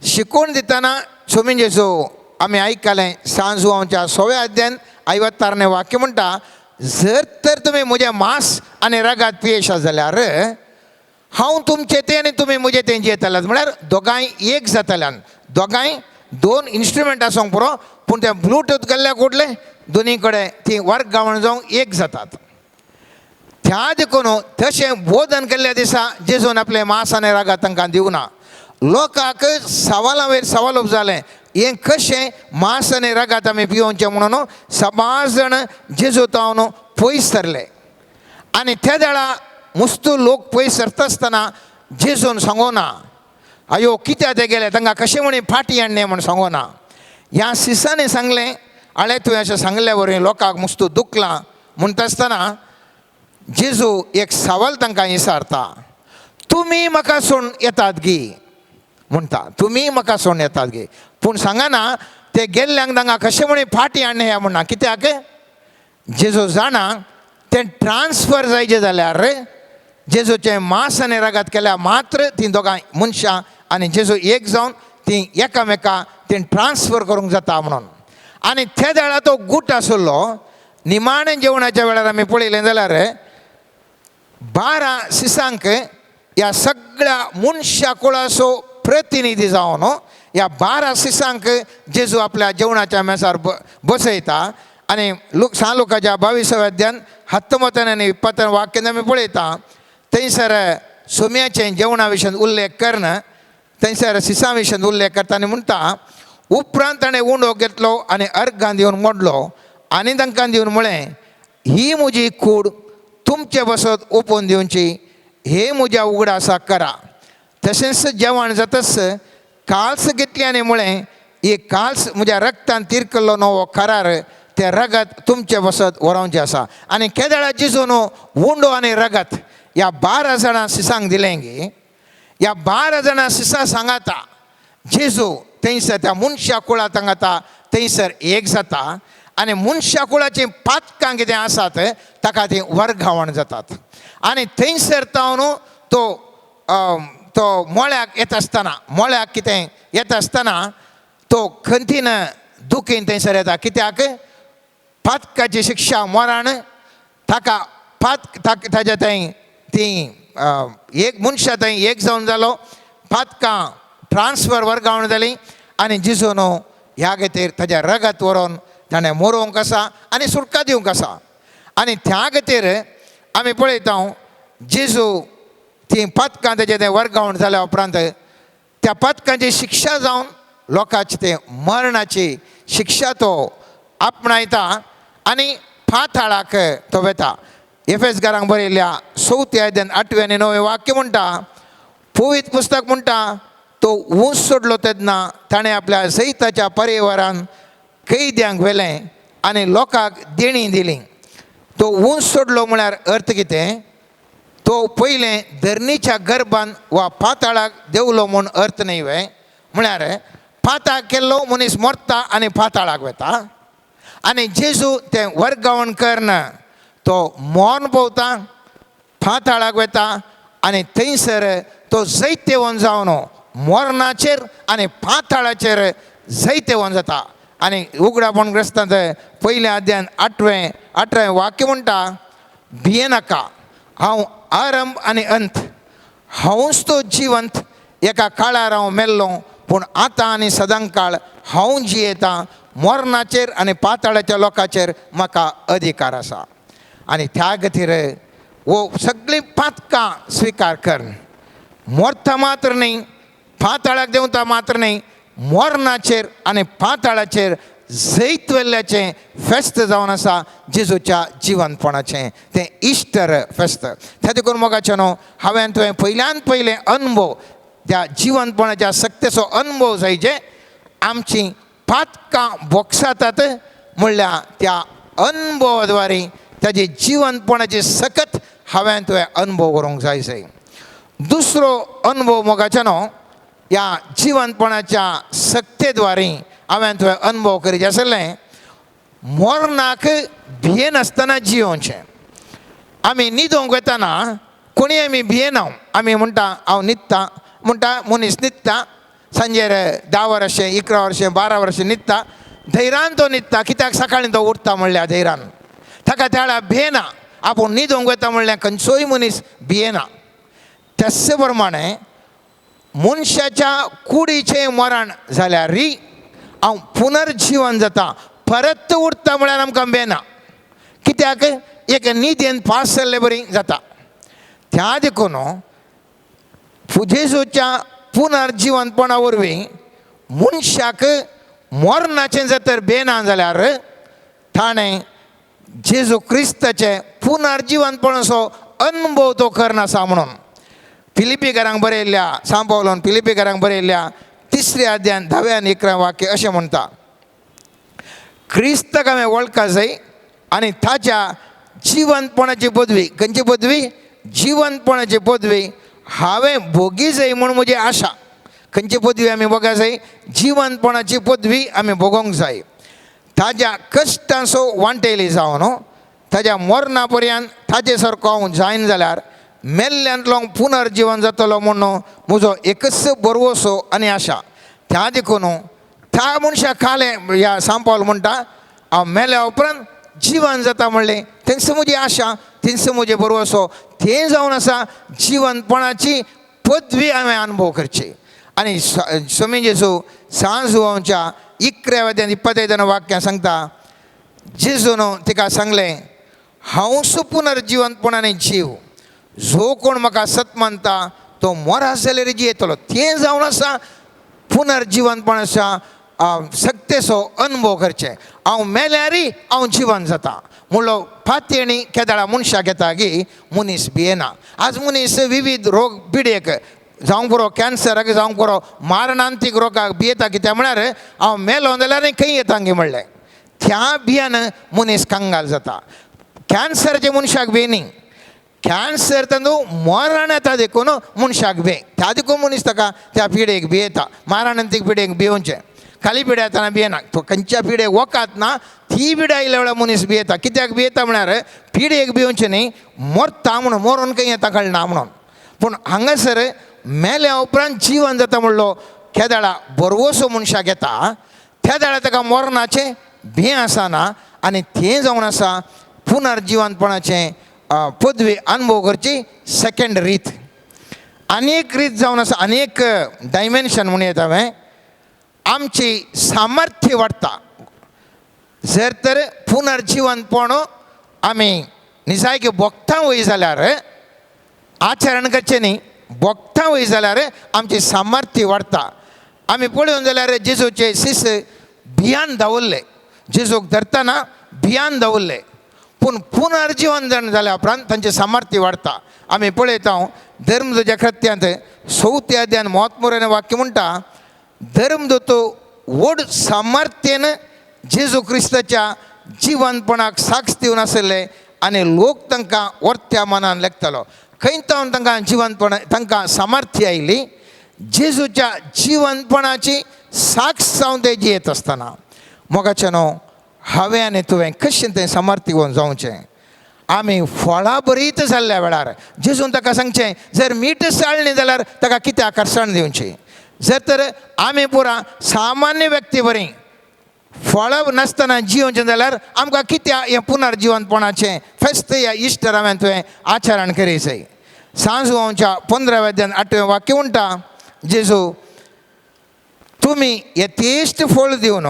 शिकवण दितना स्वामी जेजू आमी आयकलें सांजुवांच्या 6व्या अध्यायान 56 वाक्य म्हणटा जर तर तुमी म्हजें मांस आनी रगत पियेशात जाल्यार हांव तुमचें तें आनी तुमी म्हजें तें जियेतले म्हळ्यार दोगांय एक जातल्यान दोगांय 2 इंस्ट्रुमेंट आसूंक पुरो पूण तें ब्लूटूथ घाल्ल्या कुडलें दोनी कडेन ती वर्गावण जावंक एक जातात त्या देखून तशें बोधन केल्ल्या दिसा जेजून आपलें मांस आनी रगत तांकां दिवना लोकांक सवालां वयर सवाल जालें हें कशें मांस आनी रगत आमी पिवचें म्हणून सबार जाण जेजू तावन पयस सरले आनी त्या वेळा मुस्तू लोक पयस सरता आसतना जेजून सांगोना अयो कित्या ते गेले तांकां कशें म्हणी फाटी हाडणे म्हण सांगोना. ह्या सिसांनी सांगलें आळे तुवें अशें सांगले वरवीं लोकांक मुस्तू दुखलां म्हणटा आसतना जेजू एक सवाल तांकां विचारता, तुमी म्हाका सोडून येतात गी म्हणटा, तुमी म्हाका सोडून येतात गे. पूण सांगना ते गेल्ल्यांक तांकां कशें म्हणी फाटी हाडणे ह्या म्हणना. कित्याक जेजू जाणा तें ट्रान्सफर जायचें जाल्यार जेजूचें मांस आनी रगत केल्यार मात्र तीं दोगांय मनशां आनी जेजू एक जावन तीं एकामेका तीं ट्रान्सफर करूंक जाता म्हणून. आनी त्या वेळार तो गूट आसलो. निमाणे जेवणाच्या वेळार आमी पळयलें जाल्यार 12 शिसांक ह्या सगळ्या मनशा कुळाचो प्रतिनिधी जावन ह्या 12 शिसांक जेजू आपल्या जेवणाच्या मेसार बसयता. आनी लुकाच्या 22व्या अध्यायान 19 आनी 20 वाक्यान आमी पळयता थंयसर सोम्याचें जेवणा विशीं उल्लेख करना, थंयसर शिसां विशीं उल्लेख करता आनी म्हणटा, उपरांत ताणें उंडो घेतलो आनी अर्गां दिवन मोडलो आनी तांकां दिवन म्हळें, ही म्हजी कूड तुमचे बसत ओपून दिवची, हे म्हज्या उगडासा करा. तशेंच जेवण जातस काल्स घेतली आनी म्हळें, ही काल्स म्हज्या रगतान तिरकल्लो नवो करार ते रगत तुमचे बसत व्हरोवचें आसा. आनी केदळा जेजून उंडो आनी रगत ह्या 12 जाणां शिसांक दिलें गे. ह्या 12 जाणां शिसां सांगाता जेजू थंयसर त्या मनशा कुळा सांगाता थंयसर एक जाता आनी मनशा कुळाचीं पातकां कितें आसात ताका तीं वर्गावण जातात. आनी थंयसर तावन तो मोळ्याक येता आसतना, मोळ्याक कितें येता आसतना तो खंतीन दुखीन थंयसर येता. कित्याक पातकाची शिक्षा मरण ताका ताच्या थंय ती एक मनशा थंय एक जावन जालो, पातकां ट्रान्सफर वर्गावण जाली आनी जेजून ह्या खातीर ताजें रगत व्हरोन ताणें मरोवंक आसा आनी सुटका दिवंक आसा. आनी त्या खातीर आमी पळयता जेजू ती पातकां ताजें तें वर्गावण जाल्या उपरांत त्या पातकांची शिक्षा जावन लोकांची ते मरणाची शिक्षा तो आपणायता आनी पाताळाक तो वेता. एफेसकारांक बरयल्ल्या 4 अध्यायान 8 आनी 9 वाक्य म्हणटा, पवित्र पुस्तक म्हणटा, तो ऊंच सोडलो तेन्ना ताणें आपल्या जैताच्या परिवारान कैद्यांक व्हेलें आनी लोकांक देणी दिली. तो ऊंच सोडलो म्हळ्यार अर्थ कितें? तो पयलें धरणीच्या गर्भान वा पाताळाक देवलो म्हूण अर्थ न्हय वे. म्हळ्यार पाताळ केल्लो मनीस मरता आनी पाताळाक वता आनी जेजू तें वर्गावण करना. तो मोर्न पोवता, पाताळाक वता आनी थंयसर तो जैतेवन जावन मोर्नाचेर आनी पाताळाचेर जैतेवन जाता. आनी उगडापण ग्रस्तांत 1 अध्यायान 8वें वाक्य म्हणटा, भियेनाका, हांव आरंभ आनी अंत, हांवूच तो जिवंत. एका काळार हांव मेल्लो पूण आतां आनी सदां काळ हांव जियेता. मोर्नाचेर आनी पाताळाच्या लोकांचेर म्हाका अधिकार आसा. आनी त्या खातीर वो सगळीं पातकां स्विकार कर. मोरता मात्र न्ही, पाताळाक देंवता मात्र न्ही, मोर्नाचेर आनी पाताळाचेर जैत वेल्ल्याचें फेस्त जावन आसा जेजूच्या जिवंतपणाचें. तें इस्टर फेस्त. त्या देखून मोगाचें न्हू, हांवें तुवें पयल्यान पयलें अनुभव त्या जिवंतपणाच्या सक्तेचो अनुभव जायचे. आमचीं पातकां बोगसातात म्हणल्यार त्या अनुभवाद्वारे ताजी जिवंतपणाची सकत हांवें तुवें अनुभव करूंक जाय. दुसरो अनुभव मोगाचें न्हू, ह्या जिवंतपणाच्या सक्तेद्वारे हांवें तुवें अनुभव करीत आसलें. मोर्नाक भियेनासतना जियोवचें. आमी न्हिदोंक वतना कोणी आमी भियेना. आमी म्हणटा हांव न्हिदता म्हणटा, मनीस न्हिदता सांजेर 10 वर्सां 11 वर्सां 12 वर्सां न्हिदता. धैर्यान तो न्हिदता. कित्याक सकाळीं तो उठता म्हणल्यार धैर्यान. ताका त्या वेळार भियेना. आपूण न्हिदोंक वता म्हणल्यार खंयचोय मनीस भियेना. तशे प्रमाणे मनशाच्या कुडीचें मरण जाल्यार हांव पुनर्जीवन जाता, परत उठता म्हळ्यार आमकां भियेना. कित्याक एक न्हिदेन पास जाल्ले बरी जाता. त्या देखून जेजूच्या पुनर्जीवनपणा वरवीं मनशाक मोर्नाचें जर तर भियेना जाल्यार ताणें जेजू क्रिस्ताचें पुनर्जीवनपणाचो अनुभव तो करना असा म्हणून फिलिपीकारांक बरयल्ल्या सांत पावलोन फिलिपीकारांक बरयल्ल्या 3 अध्यायान 10 आनी 11 वाक्य अशें म्हणटा, क्रिस्ताक हांवें वळखा जाय आनी ताच्या जिवंतपणाची पदवी, खंयची पदवी? जिवंतपणाची पदवी हांवें भोगी जाय म्हूण म्हजी आशा. खंयची पदवी आमी भोगा जाय? जिवंतपणाची पदवी आमी भोगोंक जाय. ताज्या कश्टांचो वांटेली जावन ताज्या मरणा पर्यंत ताजे सारको हांव जायन जाल्यार मेल्ल्यांतलो पुनर्जीवन जातलो म्हूण म्हजो एकच बरवसो आनी आशा. त्या देखून त्या मनशाक खाले ह्या सांत पावल म्हणटा हांव मेल्या उपरांत जिवन जाता म्हणलें. थंयच म्हजी आशा, थंयच म्हजें बरवसो, तें जावन आसा जिवंतपणाची पदवी हांवें अनुभव करची. आनी स्वामी जेजू सांत जुवांवच्या 11 अध्यायान 25 वाक्यां सांगता, जेजून तिका सांगलें, हांवच पुनर्जिवंतपणाने जीव, जो कोण म्हाका सत मानता तो मोरास जाल्यार जियेतलो. तें जावन आसा पुनर्जिवंतपणाच्या सक्तेचो अनुभव करचे. हांव मेल्यारय हांव जिवन जाता म्हणलो फातेणी केदाळा मनशाक येता की मनीस भियेना. आज मनीस विविध रोग पिडेक जावंक पुरो, कॅन्सराक जावंक पुरो, मारणांतीक रोगाक भियेता. कित्याक म्हळ्यार हांव मेलो जाल्यार खंय येता गे म्हणलें. त्या भियान मनीस कांगाल जाता. कॅन्सराचे मनशाक भियेनी, कॅन्सर तांदू मरण येता देखून मनशाक भे. त्या देखून मनीस ताका त्या पिडेक भियेता. मारणांतीक पिडेक भियोवचें. खाली पिडे येताना भियेना. तो खंयच्या पिडेक वकात ना ती पिडा आयल्या वेळार मनीस भियेता. कित्याक भियेता म्हळ्यार पिडेक भियोवचें न्ही, मरता म्हणून, मरून खंय येता कळना म्हणून. पूण हांगासर मेल्या उपरांत जिवन जाता म्हणलो केदाळा बरवसो मनशाक येता. त्या दाळा ताका मरणाचें भें आसना आनी तें जावन आसा पुनर्जिवंतपणाचें पदवी अनुभव करची सेकंड रीत. आनी एक रीत जावन आसा, आनी एक डायमेन्शन म्हणून येता हांवें, आमची सामर्थ्य वाडटा. जर तर पुनर्जिवंतपण आमी निजायकी भोगता वय जाल्यार, आचरण करचें न्ही, भोगता वय जाल्यार आमची सामर्थ्य वाडटा. आमी पळोवन जाल्यार जेजूचे शिश्य भियान दवरले, जेजूक धरतना भियान दवरले, पूण पुनर्जीवन जाल्या उपरांत तांचें सामर्थ्य वाडटा. आमी पळयता धर्मदूताच्या कृत्यांत 4 अध्यायान 33 वाक्य म्हणटा, धर्मदूत व्हड सामर्थ्येन जेजू क्रिस्ताच्या जिवंतपणाक साक्ष दिवन आसले आनी लोक तांकां वर्त्या मनान लेखतालो. खंय तावन तांकां जिवंतपण, तांकां सामर्थ्य आयली जेजूच्या जिवंतपणाची साक्ष जावन ते जियेत आसतना. मोगाचें न्हू, हांवें आनी तुवें कशें तें सामर्थ्य घेवन जावचें. आमी फळां बरीत जाल्ल्या वेळार जेजून ताका सांगचें, जर मीठ साळ्ळें जाल्यार ताका कित्याक आकर्शण दिवचें. जर तर आमी पुरा सामान्य व्यक्ती बरीं फळां नासतना जिवचें जाल्यार आमकां कित्याक हें पुनर्जिवंतपणाचें फेस्त ह्या इश्टर हांवें तुवें आचरण करी जाय. सांत जुवांवच्या 15 अध्यायान 8 वाक्य म्हणटा, जेजू तुमी यथेश्ट फळ दिवन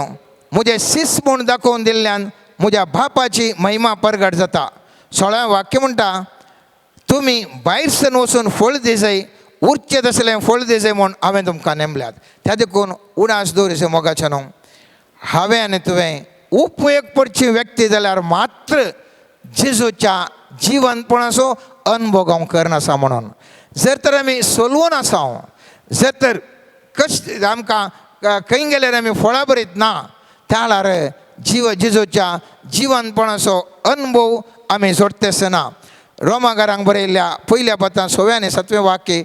म्हजें शिस म्हूण दाखोवन दिल्ल्यान म्हज्या बापाची महिमा परगट जाता. 16 वाक्य म्हणटा, तुमी भायर सरून वचून फळ दिजाय, उरचें तसलें फळ दिजाय म्हूण हांवें तुमकां नेमल्यात. त्या देखून उडास दवरचें मोगाचें न्हू. हांवें आनी तुवें उपयोग पडची व्यक्ती जाल्यार मात्र जेजूच्या जिवंतपणाचो अनुभव गांव करनासा म्हणून. जर तर आमी सोलवून आसा, जर तर कश्ट आमकां खंय गेल्यार आमी फळां बरीत ना, त्या वेळार जेजूच्या जिवंतपणाचो अनुभव आमी जोडटे आसना. रोमाकारांक बरयल्ल्या 1 पत्रांत 6 आनी 7 वाक्य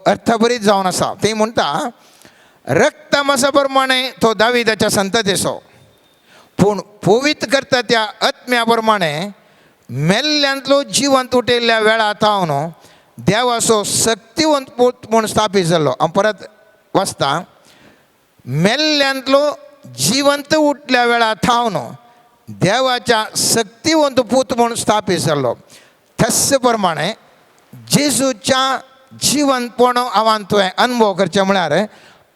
अर्थभरीत जावन आसा. ते म्हणटा, रक्तमासा प्रमाणे तो दाविदाच्या संततीचो, पूण पवित्र करता त्या आत्म्या प्रमाणे मेल्ल्यांतलो जिवंत उठयल्ल्या वेळा तावन देवाचो शक्तिवंत पूत म्हूण स्थापीत जाल्लो. हांव परत वाचता, मेल्ल्यांतलो जिवंत उठल्या वेळा थावन देवाच्या शक्तिवंत पूत म्हूण स्थापीत जाल्लो. तस प्रमाणे जेजूच्या जिवंतपण हांवान तुवें अनुभव करचें म्हळ्यार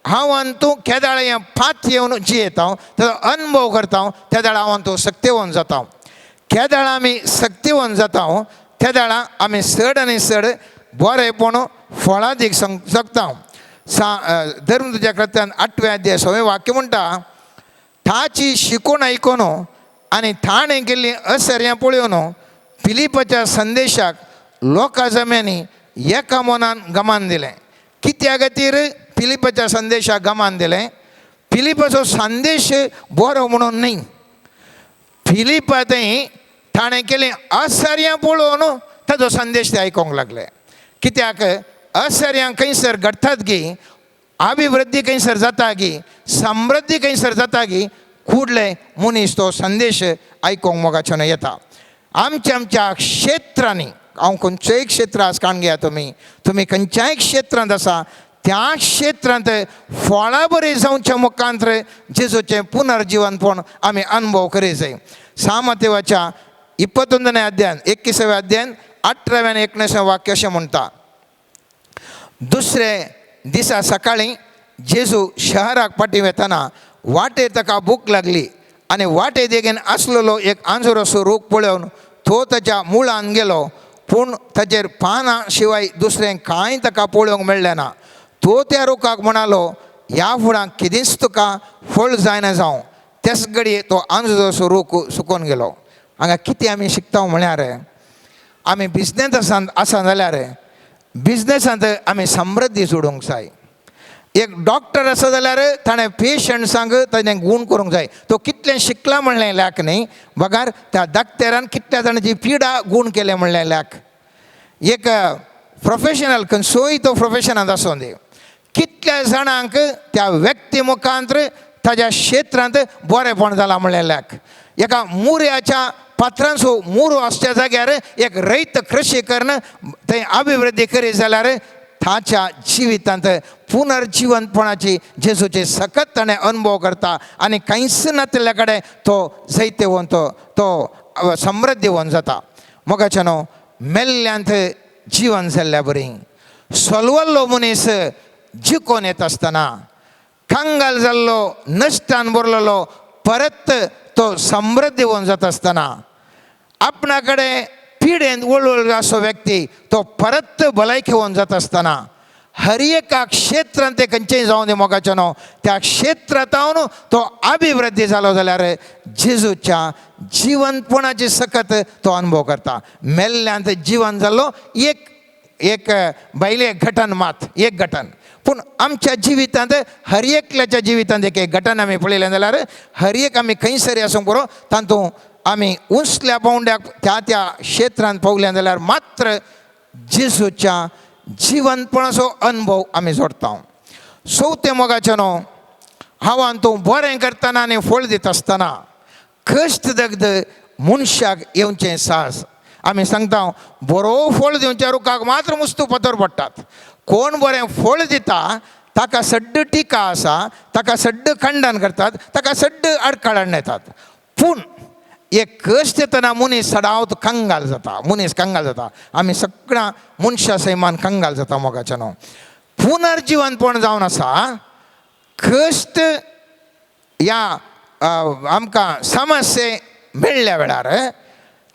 हांवान तूं केदाळ हें फात येवन जियेता, ताचो अनुभव करता, त्या दाळा हांवान तूं शक्तिवंत जाता. केदाळ आमी शक्तिवंत जाता, त्या दाळा आमी चड आनी चड बरेपण फळां दीक शकता. धर्मदूताच्या कृत्यांत 8 अध्याय 6 वाक्य म्हणटा, ताची शिकवण आयकून आनी ताणें केल्लीं असर्यां पळोवन फिलिपाच्या संदेशाक लोकां जमेनी एका मनान गमान दिलें. कित्या खातीर फिलिपाच्या संदेशाक गमान दिलें? फिलिपाचो संदेश बरो म्हणून न्ही. फिलिपा थंय ताणें केलें असर्यां पळोवन ताजो संदेश ते आयकोंक लागले. कित्याक असर्यांक खंयसर घडटात गी, अभिवृद्धी खंयसर जाता गी, समृद्धी खंयसर जाता गी, कुडले मनीस तो संदेश आयकोंक मोगाच्यान येता. आमच्या क्षेत्रांनी, हांव खंयचोय क्षेत्र आज काण घेया, तुमी खंयच्याय क्षेत्रांत आसा, त्या क्षेत्रांत फळां बरी जावच्या मुखांतर जेजूचें पुनर्जीवनपण आमी अनुभव करी जाय. सामतेवाच्या 21 अध्यायान 21व्या अध्यायान 18व्या आनी 19व्या वाक्य अशें म्हणटा, दुसरे दिसा सकाळीं जेजू शहराक पाटी वेतना वाटेर ताका भूक लागली आनी वाटे देगेन आसलेलो एक आंजोरोसो रूख पळोवन तो ताच्या मुळान गेलो, पूण ताचेर पानां शिवाय दुसरें कांय ताका पळोवंक मेळ्ळें ना. तो त्या रुखाक म्हणालो, ह्या फुडां कितेंच तुका फळ जायना जावं. तेच घडये तो आंजोरोसो रूख सुकोवन गेलो. हांगा कितें आमी शिकता म्हळ्यार, आमी बिझनेसांत आसा जाल्यार बिझनेसांत आमी समृद्धी जोडूंक जाय. एक डॉक्टर आसा जाल्यार ताणें पेशंट्सांक ताणें गूण करूंक जाय. तो कितलें शिकला म्हणलें लायक न्ही, बगार त्या दाक्तेरान कितल्या जाणांची पिडा गूण केलें म्हणलें लायक. एक प्रोफेशनल खंयचोय तो प्रोफेशनांत आसूं दी, कितल्या जाणांक त्या व्यक्ती मुखांतर ताज्या क्षेत्रांत बरेंपण जालां म्हणलें लायक. एका मुऱ्याच्या पात्रांचो मुरो आसच्या जाग्यार एक रैत कृशी करून थंय अभिवृद्धी करीत जाल्यार ताच्या जिवितांत पुनर्जीवनपणाची जेजूचे सकत ताणें अनुभव करता आनी कांयच नातल्या कडेन तो जैते होवन तो समृद्धी होवन जाता. मोगाच्यानो मेल्ल्यांत जीवन जाल्ल्या बरी, सोलवल्लो मनीस जिखोन येत आसतना, कंगाल जाल्लो नश्टान भरलेलो परत तो समृद्धी होवन जाता आसतना, आपणा कडेन पिडेंत वळवळ असो व्यक्ती तो परत भलायकी होवन जाता आसतना, हर एका क्षेत्रांत ते खंयचेय जावं दी मोगाच्यानो, त्या क्षेत्रांत तो अभिवृद्धी जालो जाल्यार जेजूच्या जिवनपणाची सकत तो अनुभव करता. मेल्ल्यांत जीवन जाल्लो एक बायले घटन मात एक घटन, पूण आमच्या जिवितांत हर एकल्याच्या जिवितांत एक घटन आमी पळयलें जाल्यार हर एक आमी खंयसरी आसूं पुरो तातूंत आमी उंचल्या पावंड्याक त्या क्षेत्रांत पावल्या जाल्यार मात्र जेजूच्या जिवनपणाचो अनुभव आमी जोडटा. चवथें मोगाच्यानो, हांवान तूं बरें करतना आनी फळ दिता आसतना कश्ट दग्ध मनशाक येवचें साहस. आमी सांगता बरो फळ दिवच्या रुखाक मात्र मुस्तू पतर पडटात. कोण बरें फळ दिता ताका सड्ड टिका आसा, ताका सड्ड खंडन करतात, ताका सड्ड आडकाळण येतात. पूण एक कश्ट येतना मनीस सडावत कंगाल जाता. आमी सगळ्या मनशा सैमान कंगाल जाता मोगाच्यानो. पुनर्जीवनपण जावन आसा, कश्ट ह्या आमकां समस्ये मेळ्ळ्या वेळार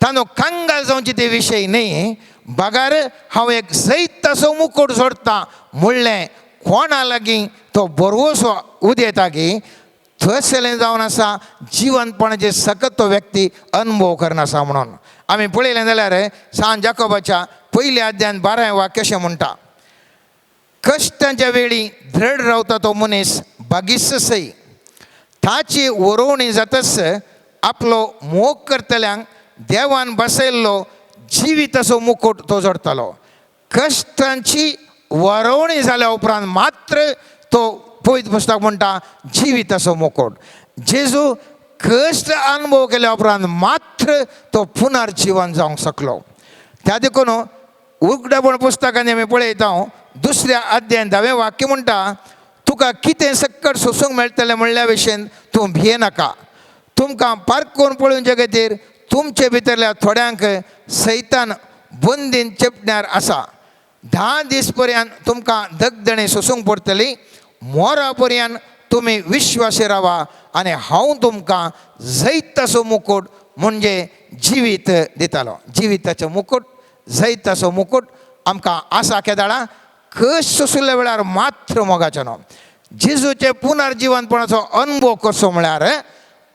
तांदूळ कंगाल जावची ते विशय न्ही. बगार हांव एक जैताचो मुकुट सोडटा म्हणलें कोणा लागीं तो बरोसो उदेता की थंयसलें जावन आसा जिवनपणाचे सकत तो व्यक्ती अनुभव करना आसा. म्हणून आमी पळयलें जाल्यार सांत जाकोबाच्या 1 अध्यायान 12वें वाक्य अशें म्हणटा, कश्टांच्या वेळी दृढ रावता तो मनीस बागीस सई, ताची वरोवणी जातच आपलो मोग करतल्यांक देवान बसयल्लो जिविताचो मुकुट तो जोडटालो. कश्टांची वरोवणी जाल्या उपरांत मात्र तो पवित्र पुस्तक म्हणटा जिविताचो मुकुट. जेजू कश्ट अनुभव केल्या उपरांत मात्र तो पुनर्जीवन जावंक शकलो. त्या देखून उगडपण पुस्तकांनी आमी पळयता 2 अध्यायान 10वें वाक्य म्हणटा, तुका कितें सक्कट सोसूंक मेळटलें म्हणल्या विशयेन तूं भियेनाका. तुमकां पारखून पळोवचे खातीर तुमचे भितरल्या थोड्यांक सैतान बंदीन चेपण्यार आसा. 10 दीस पर्यंत तुमकां दगदणी सोसूंक पडटली. मोरा पर्यंत तुमी विश्वासी रावा आनी हांव तुमकां जैताचो मुकुट म्हणजे जिवीत दितालो. जिविताचो मुकुट, जैताचो मुकुट आमकां आसा केदाळा. कश्ट सोंसल्या वेळार मात्र मोगाच्यानो जेजूचे पुनर्जीवनपणाचो अनुभव कसो म्हळ्यार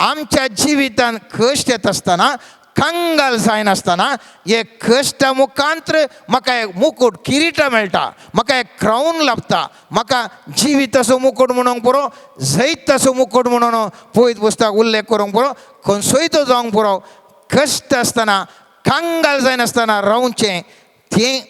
आमच्या जिवितांत कश्ट येता आसतना कंगाल जायनासतना हे कश्ट मुखांतर म्हाका एक मुकुट किरीट मेळटा, म्हाका एक क्राऊन लाभता, म्हाका जिविताचो मुकुट म्हणूंक पुरो, जैताचो मुकुट म्हणून पळयत पुस्तक उल्लेख करूंक पुरो, खंयचोय तो जावंक पुरो. कश्ट आसतना कंगाल जायनासतना रावचें तें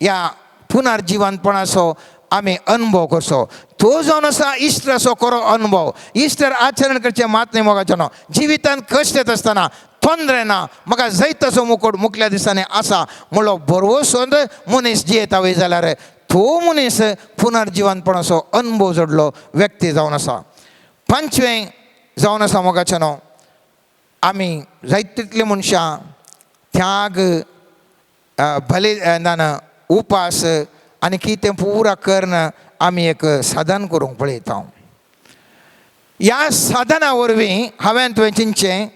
ह्या पुनर्जीवनपणाचो आमी अनुभव करचो. तो जावन आसा इस्टराचो खरो अनुभव. इस्टर आचरण करचें मात न्ही मोगाचें न्हू. जिवितांत कश्ट येता आसतना तोंदरे ना, म्हाका जैताचो मुकुट मुखल्या दिसांनी आसा म्हणलो बरवसोन मनीस जियेता वय जाल्यार तो मनीस पुनर्जीवनपणाचो अनुभव जोडलो व्यक्ती जावन आसा. पंचवें जावन आसा मोगाचें न्हू, आमी जायतितली मनशां त्याग, बलिदान, उपास आनी कितें पुरा कर्ण आमी एक साधन करूंक पळयता. ह्या साधना वरवीं हांवें तुवें चिंतचें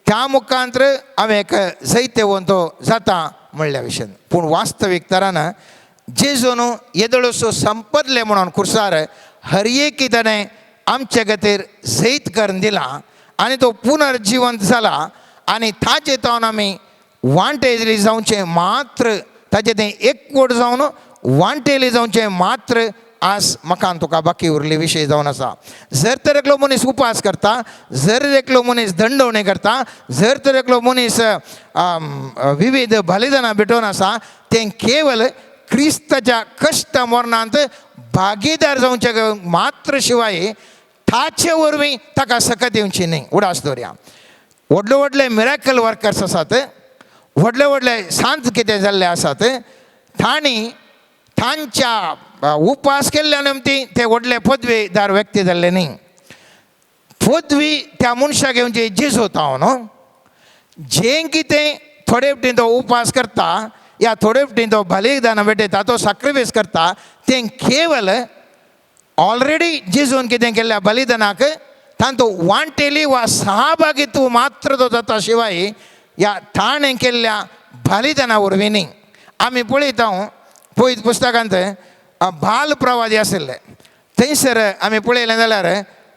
त्या मुखांतर हांवें एक जैतेवंतो जाता म्हणल्या विशयान. पूण वास्तवीक तरान जेजून येदोळसो संपदले म्हणून खुर्सार हर एक ताणें आमचे खातीर जैत करून दिला आनी तो पुनर्जिवंत जाला. आनी ताचे तावन आमी वांटेली जावचें मात्र, ताचे तें एकवट जावन वांटेली जावचें मात्र आज म्हाका तुका बाकी उरले विशय जावन आसा. जर तर एकलो मनीस उपास करता, जर एकलो मनीस दंडवणी करता, जर तर एकलो मनीस विविध बलिदानां भेटोवन आसा, तें केवल क्रिस्ताच्या कश्ट मरणांत भागीदार जावचे मात्र शिवाय ताचे वरवीं ताका सकत येवची न्ही. उडास दवरया. व्हडले व्हडले मिरेकल वर्कर्स आसात, व्हडले व्हडले सांत कितें जाल्ले आसात, तांणी तांच्या उपास केल्ल्या निमती ते व्हडले पदवीदार व्यक्ती जाल्ले न्ही. पदवी त्या मनशाक घेवची जेजूत हांव न्हू. जें कितें थोडे फावटी तो उपास करता या थोडे फावटी तो बलिदान भेटयता, तो सॅक्रिफायस करता, तें केवल ऑलरेडी जेजून कितें केल्ल्या बलिदानाक तांतू वांटेली वा सहभागित्व मात्र तो जाता शिवाय ह्या ताणें केल्ल्या बलिदाना वरवीं न्ही. आमी पळयता पळयत पुस्तकांत बाल प्रवादी आशिल्ले, थंयसर आमी पळयलें जाल्यार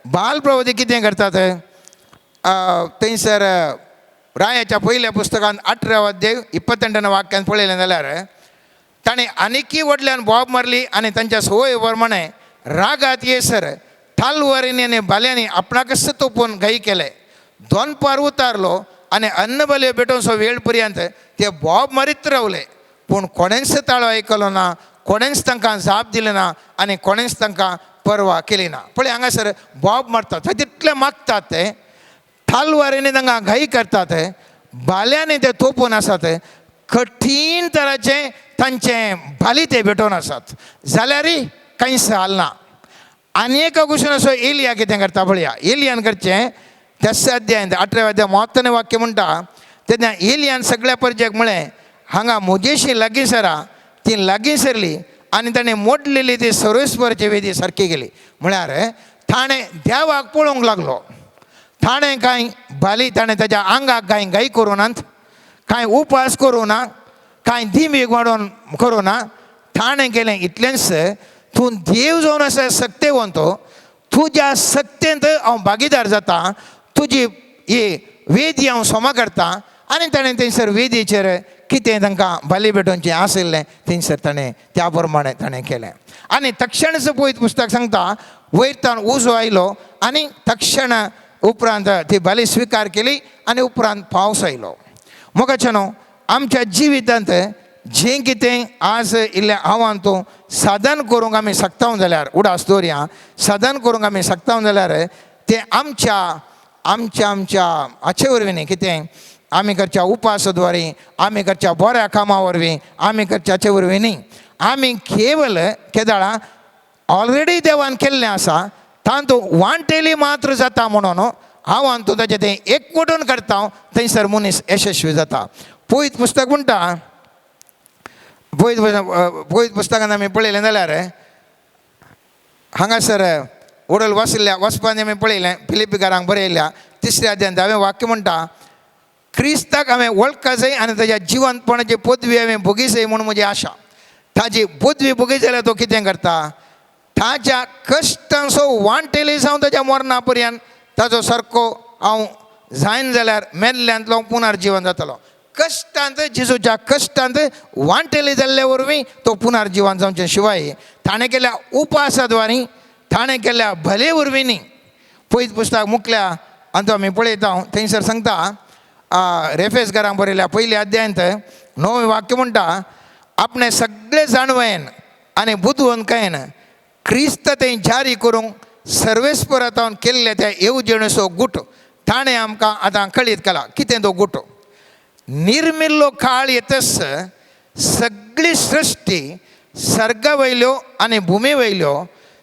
बाल प्रवादी कितें करतात. थंयसर रायाच्या पयल्या पुस्तकांत 18 अध्याय 22 वाक्यांत पळयलें जाल्यार ताणें आनिकी व्हडल्यान बोब मारली आनी तांच्या सवय प्रमाणे रागात येसर थालवारींनी आनी बाल्यांनी आपणाकच तोपून घाई केले. दोनपार उतारलो आनी अन्न बल्यो भेटोवचो वेळ पर्यंत ते बोब मारीत रावले. पूण कोणेंच ताळो आयकलो ना, कोणेंच तांकां जाप दिलें ना आनी कोणेंच तांकां परवा केली ना. पळय हांगासर बोब मारतात, तितले मागतात ते, थालवारींनी तांकां घाई करतात, बाल्यांनी ते तोपून आसात, कठीण तराचे तांचे बाली ते भेटोवन आसात, जाल्यारय कांयच हालना. आनी एका कुशीन असो एलिया कितें करता पळया. एलियान करचें 10 अध्यायान 18 अध्याय 32 वाक्य म्हणटा, तेन्ना एलियान सगळ्या परजेक म्हळें हांगा म्हजेशी लागीं सरा. ती लागीं सरली आनी ताणें मोडलेली ती सर्वेस्वराची वेदी सारकी गेली. म्हळ्यार ताणें देवाक पळोवंक लागलो. ताणें कांय बाली ताणें ताच्या आंगाक कांय घाई करूं नात, कांय उपास करूं ना, कांय दिमीक वाडोवन करूं ना. ताणें केलें इतलेंच, तूं देव जावन आसा सक्तेवंतो, तुज्या सक्तेंत हांव भागीदार जाता, तुजी ही वेदी हांव सोमा करता. आनी ताणें थंयसर वेदीचेर कितें तांकां बाली भेटोवचें आशिल्लें थंयसर ताणें त्या प्रमाणे ताणें केलें. आनी तक्षणच पळयत पुस्तक सांगता वयरतान उजो आयलो आनी तक्षण उपरांत ती बाली स्विकार केली आनी उपरांत पावस आयलो. मोगाचें न्हू, आमच्या जिवितांत जें कितें आज इल्लें आव्हान तूं साधन करूंक आमी शकता जाल्यार, उडास दवरया, साधन करूंक आमी शकता जाल्यार तें आमच्या हाचे वरवीं न्ही, कितें आमी करच्या उपासाद्वारे, आमी करच्या बऱ्या कामा वरवीं, आमी करच्याचे वरवीं न्ही. आमी केवल केदाळा ऑलरेडी देवान केल्लें आसा, तांतू वांटेली मात्र जाता म्हणून हांव तूं ताचें तें एकवटून करता, थंयसर मनीस यशस्वी जाता. पळयत पुस्तक म्हणटा, पळयत पुस्तकांत आमी पळयलें जाल्यार हांगासर ओडल वचपान आमी पळयलें, फिलिपिकारांक बरयल्या 3 अध्यायान 10वें वाक्य म्हणटा, क्रिस्ताक हांवें वळखा जाय आनी ताच्या जिवंतपणाची पदवी हांवें भोगी जाय म्हणून म्हजी आशा. ताजी पदवी भोगी जाल्यार तो कितें करता, ताच्या कश्टांचो वांटेली जावन ताच्या मरणा पर्यंत ताजो सारको हांव जायन जाल्यार मेल्ल्यांतलो पुनर्जीवन जातलो. कश्टांत जेजूच्या कश्टांत वांटेले जाल्ले वरवीं तो पुनर्जीवन जावचे शिवाय ताणें केल्या उपासाद्वारी ताणें केल्या भले वरवीं न्ही. पयत पुस्तक मुखल्या आनी तो आमी पळयता थंयसर सांगता रेफेसकारांक बरयल्या पयल्या अध्यायांत 9वें वाक्य म्हणटा आपणे सगळे जाणवेन आनी बुदवंतकायेन क्रिस्त तें जारी करूंक सर्वेस्परांतावन केल्ले त्या येवजणेचो गुट ताणें आमकां आतां कळीत केला. कितें तो गुट? निर्मिल्लो काळ येतस सगळी सृश्टी सर्गा वयल्यो आनी भुमी वयल्यो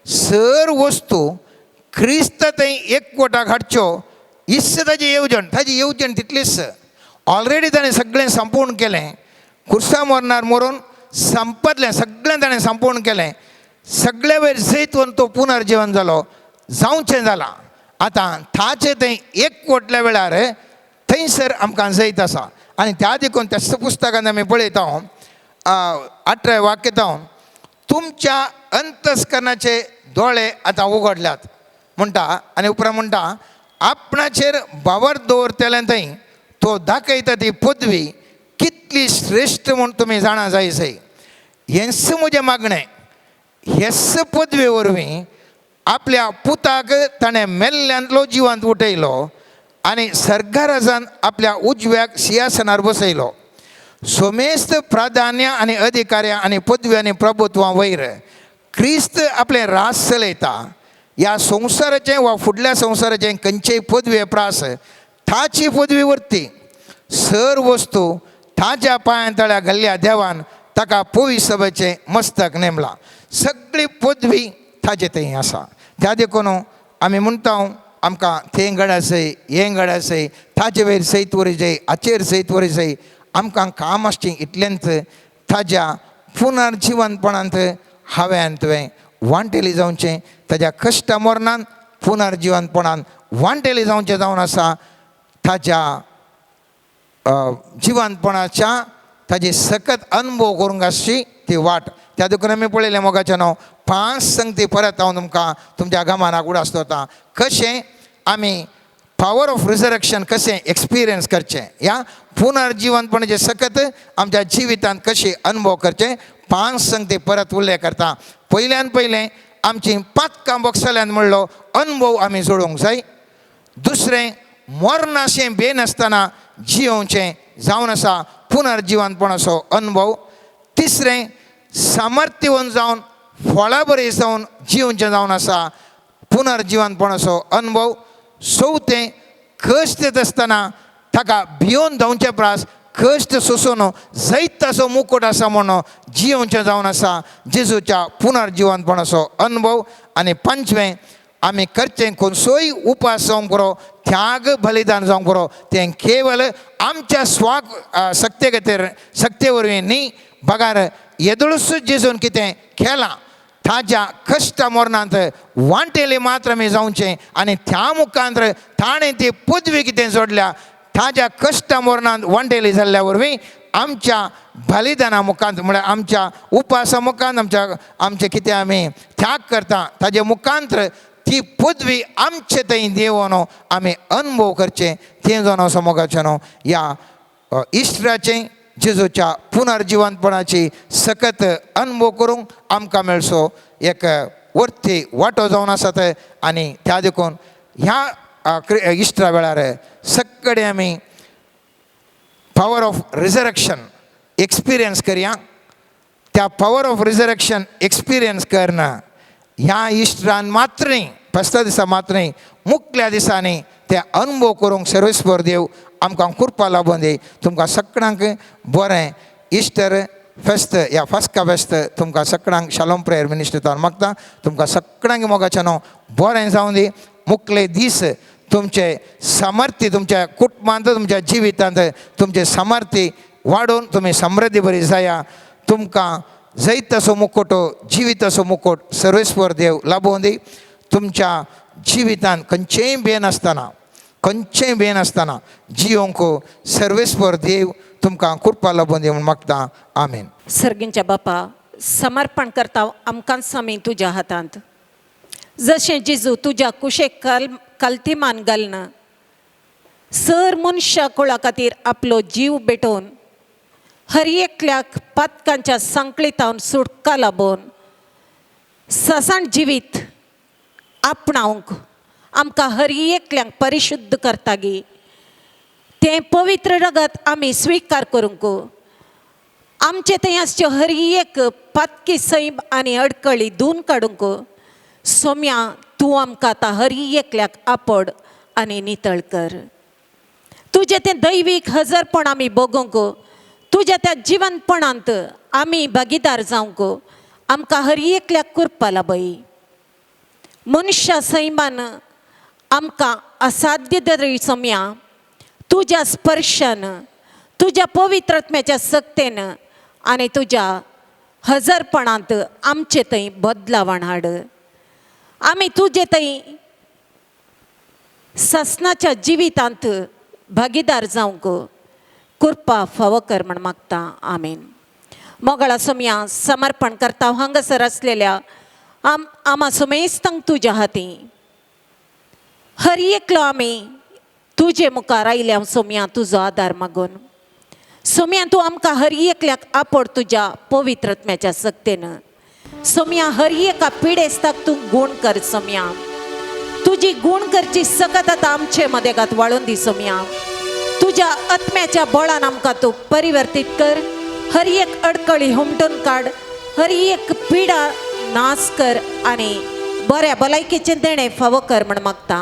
सर वस्तू क्रिस्त थंय एकवटाक हाडच्यो इस ताजी येवजण तितलीच. ऑलरेडी ताणें सगळें संपूर्ण केलें. कुर्सा मरणार मरून संपतलें सगळें ताणें संपूर्ण केलें. सगळे वयर जैतवन तो पुनर्जीवन जालो जावचें जाला. आतां ताचे थंय एकवटल्या वेळार थंयसर आमकां जैत आसा. आनी त्या देखून त्याच पुस्तकांत आमी पळयता 18वें वाक्यता तुमच्या अंतस्करणाचे दोळे आतां उगडल्यात म्हणटा. आनी उपरांत म्हणटा आपणाचेर बावर दवरतले थंय तो दाखयता ती पदवी कितली श्रेश्ठ म्हूण तुमी जाणा जायसय. हेंच म्हजें मागणें. हेच पदवे वरवीं आपल्या पुताक ताणें मेल्ल्यांतलो जिवंत उठयलो आनी सर्गाराजान आपल्या उजव्याक सिंहासनार बसयलो. सोमेस्त प्राधान्य आनी अधिकार्या आनी पदवी आनी प्रभुत्वा वयर क्रिस्त आपलें रास चलयता. ह्या संवसाराचें वा फुडल्या संवसाराचें खंयचेय पदवी प्रास ताची पदवी व्हरती. सर वस्तू ताच्या पांया तळ्या घाल्ल्या देवान ताका पवित्र सभेचें मस्तक नेमलां. सगळी पदवी ताचे थंय आसा. त्या देखून आमी म्हणटा आमकां तें घडासय हें घडासय ताचे वयर सैत वरयचें हाचेर सैत वरयचें आमकां काम आसचें इतलेंच ताज्या पुनर्जिवनपणांत हांवें तुवें वांटेली जावचें. ताज्या कश्टा मरणान पुनर्जिवनपणान वांटेली जावचें जावन आसा. ताज्या जिवंतपणाच्या ताजी सकत अनुभव करूंक आसची ती वाट. त्या देखून आमी पळयलें मोगाचें 5 संगती परत हांव तुमकां तुमच्या गमानाक उडास दवरता. कशें आमी पावर ऑफ रिजरक्शन कशें एक्सपिरियन्स करचें ह्या पुनर्जिवनपणाचे सकत आमच्या जिवितांत कशें अनुभव करचें 5 संगती परत उल्लेख करता. पयल्यान पयलें आमची पातकां बॉक्सल्यांत म्हणलो अनुभव आमी जोडूंक जाय. दुसरें मरणाशें बेनासतना जियोवचें जावन आसा पुनर्जिवनपणाचो अनुभव. तिसरें सामर्थ्यवन जावन फळां बरी जावन जियोवचें जावन आसा पुनर्जिवनपणाचो अनुभव. चवथें कश्ट येत आसतना ताका भियोन धांवचे प्रास कश्ट सोंसून जैताचो मुकुट आसा म्हणून जियोवचें जावन आसा जेजूच्या पुनर्जिवनपणाचो अनुभव. आनी पंचवें आमी करचें खंयचोय उपास जावंक पुरो त्याग बलिदान जावंक पुरो तें केवल आमच्या शक्ती खातीर शक्ती वरवीं न्ही बगार येदळूच जेजून कितें केलां ताज्या कश्टा मरणांत वांटेले मात्र आमी जावचें आनी त्या मुखांतर ताणें ती पदवी कितें जोडल्या ताज्या कश्टा मरणांत वांटेली जाल्ल्या वरवीं आमच्या बलिदाना मुखांत म्हळ्यार आमच्या उपासा मुखांत आमचें कितें आमी त्याग करता ताजे मुखांतर ती पदवी आमचे थंय देवून आमी अनुभव करचें तें जावन असो मोगाचें ह्या इस्टराचें जेजूच्या पुनर्जिवनपणाची सकत अनुभव करूंक आमकां मेळचो एक वर्ती वांटो जावन आसात. आनी त्या देखून ह्या इस्टरा वेळार सगळे आमी पावर ऑफ रिजरक्शन एक्सपिरियन्स करया. त्या पावर ऑफ रिजरक्शन एक्सपिरियन्स करना ह्या इस्टरान मात्र न्ही फेस्ता दिसा मात्र न्ही मुखल्या दिसांनी ते अनुभव करूंक सर्वेस्वर देव आमकां कृपा लाभून दी. तुमकां सगळ्यांक बरें इस्टर फेस्त या फास्का फेस्त तुमकां सगळ्यांक शालोम प्रेयर मिनिस्ट्रींतल्यान मागता. तुमकां सगळ्यांक मोगाचें बरें जावं दी. मुखले दीस तुमचे सामर्थ्य तुमच्या कुटुंबांत तुमच्या जिवितांत तुमचे सामर्थ्य वाडून तुमी समृद्धी बरी जाया. तुमकां जैताचो मुकुट जिविताचो मुकुट सर्वेस्वर देव लाभून दी. तुमच्या जिवितांत खंयचेय बेन आसतना जियोंक सर्वेस्वर देव तुमकां कृपा लाभून दी म्हूण मागता. आमेन.
सर्गींच्या बापा समर्पण करता आमकां स्वामी तुज्या हातांत. जशें जेजू तुज्या कुशेक कल्तीमान घालना सर मनशा कुळा खातीर आपलो जीव भेटोवन हर एकल्याक पातकांच्या संकळीतावन सुटका लाबोवन ससाण जिवीत आपणावंक आमकां हर एकल्यांक परिशुद्ध करतागी तें पवित्र रगत आमी स्वीकार करूंक आमचे थंय आसच्यो हर एक पातकी सैम आनी अडकळी धुवन काडूंक सोम्या तूं आमकां आतां हर एकल्याक आपड आनी नितळ कर. तुजें तें दैवीक हजरपण आमी भोगूंक तुज्या त्या जिवंतपणांत आमी भागीदार जावंक आमकां हर एकल्याक करपा लाबय. मनशा सैमान आमकां असाध्य तरी सोम्या तुज्या स्पर्शान तुज्या पवित्रत्म्याच्या सक्तेन आनी तुज्या हजरपणांत आमचे थंय बदलावण हाड. आमी तुजे थंय ससनाच्या जिवितांत भागीदार जावंक कृपा फावो कर म्हण मागता. आमेन. मोगळा सोम्या समर्पण करता हांगासर आसलेल्या आमा सुमेस्तंक तुज्या हाती हर एकलो आमी तुजे मुखार आयल्या सोम्या तुजो आदार मागून सोम्या तूं आमकां हर एकल्याक आपड तुज्या पवित्रत्म्याच्या सक्तेन. सोम्या हर एका पिडेस्ताक तूं गूण कर सोम्या. तुजी गूण करची सकत आतां आमचे मदेगात वाळून दी सोम्या. तुज्या आत्म्याच्या बळान आमकां तूं परिवर्तीत कर. हर एक अडकळी हुमटून काड. हर एक पिडा नास कर आनी बऱ्या भलायकेचें देणें फावो कर म्हण मागता.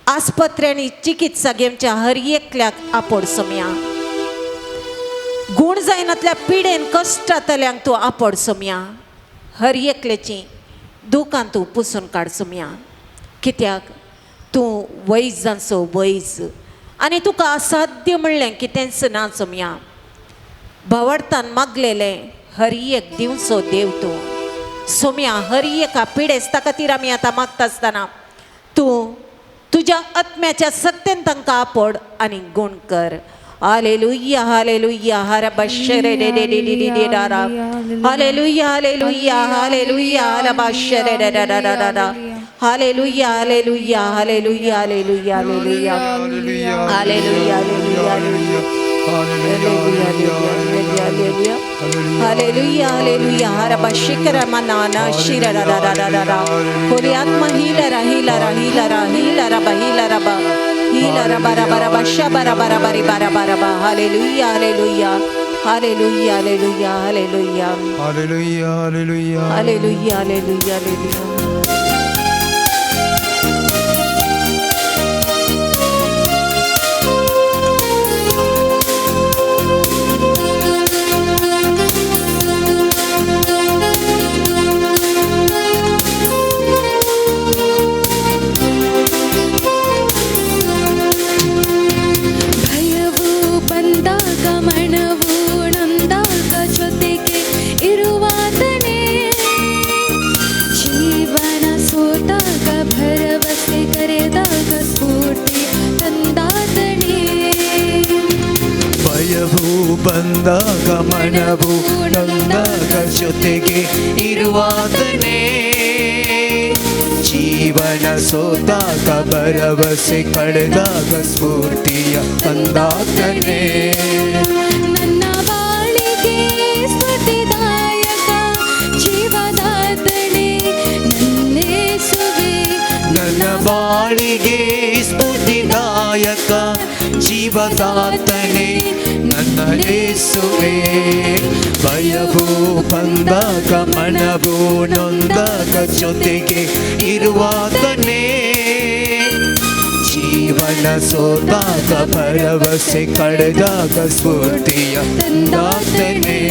आस्पत्र्यांनी चिकित्सा घेवच्या हर एकल्याक आपड सोम्या. गूण जायनातल्या पिडेन कश्टांतल्यांक तूं आपड सोम्या. हर एकल्याची दुखां तूं पुसून काड सोम्या. कित्याक तूं वैजांचो वैज आनी तुका असाध्य म्हणलें कितेंच ना सोम्या. भवडतान मागलेलें हर एक दिवचो देव तूं सोम्या. हर एका पिडेस्ता खातीर आमी आतां मागता आसतना तूं तुज्या आत्म्याच्या सक्तेन तांकां आपड आनी गूण कर. हालेलुया हालेलुया हर बशरे रे रे रे रे रे रा. हालेलुया हालेलुया हालेलुया हर बशरे रे रे रे रे रा. Hallelujah hallelujah hallelujah hallelujah hallelujah hallelujah hallelujah hallelujah हर बशिकर मनाना शिर रा रा रा रा रा. होली आत्मा हीलरा हीलरा हीलरा हीलरा बा हीलरा बा हीलरा बारा बारा बशा बारा बारा बारी बारा बारा बा. Hallelujah hallelujah hallelujah hallelujah hallelujah
hallelujah hallelujah
hallelujah hallelujah hallelujah.
ಬಂದಾಗ ಮನವು ನೊಂದಾಗ ಜೊತೆಗೆ ಇರುವಾಗನೇ ಜೀವನ ಸೋತಾಗ ಭರವಸೆ ಕಳೆದಾಗ ಸ್ಫೂರ್ತಿಯ ತಂದಾತನೇ.
ನನ್ನ ಬಾಳಿಗೆ ಸ್ಫೂರ್ತಿದಾಯಕ ಜೀವದಾತನೇ ನನ್ನೇಸುವೆ.
ನನ್ನ ಬಾಳಿಗೆ ಸ್ಫೂರ್ತಿದಾಯಕ ಜೀವದಾತನೇ ನನ್ನ ಯೇಸುವೇ.
ಭಯವೂ ಬಂದಾಗ ಮನವು ನೊಂದಾಗ ಜೊತೆಗೆ ಇರುವಾಗನೇ ಜೀವನ ಸೋತಾಗ ಭರವಸೆ ಕಳೆದಾಗ ಸ್ಫೂರ್ತಿಯ ತಂದಾತನೇ.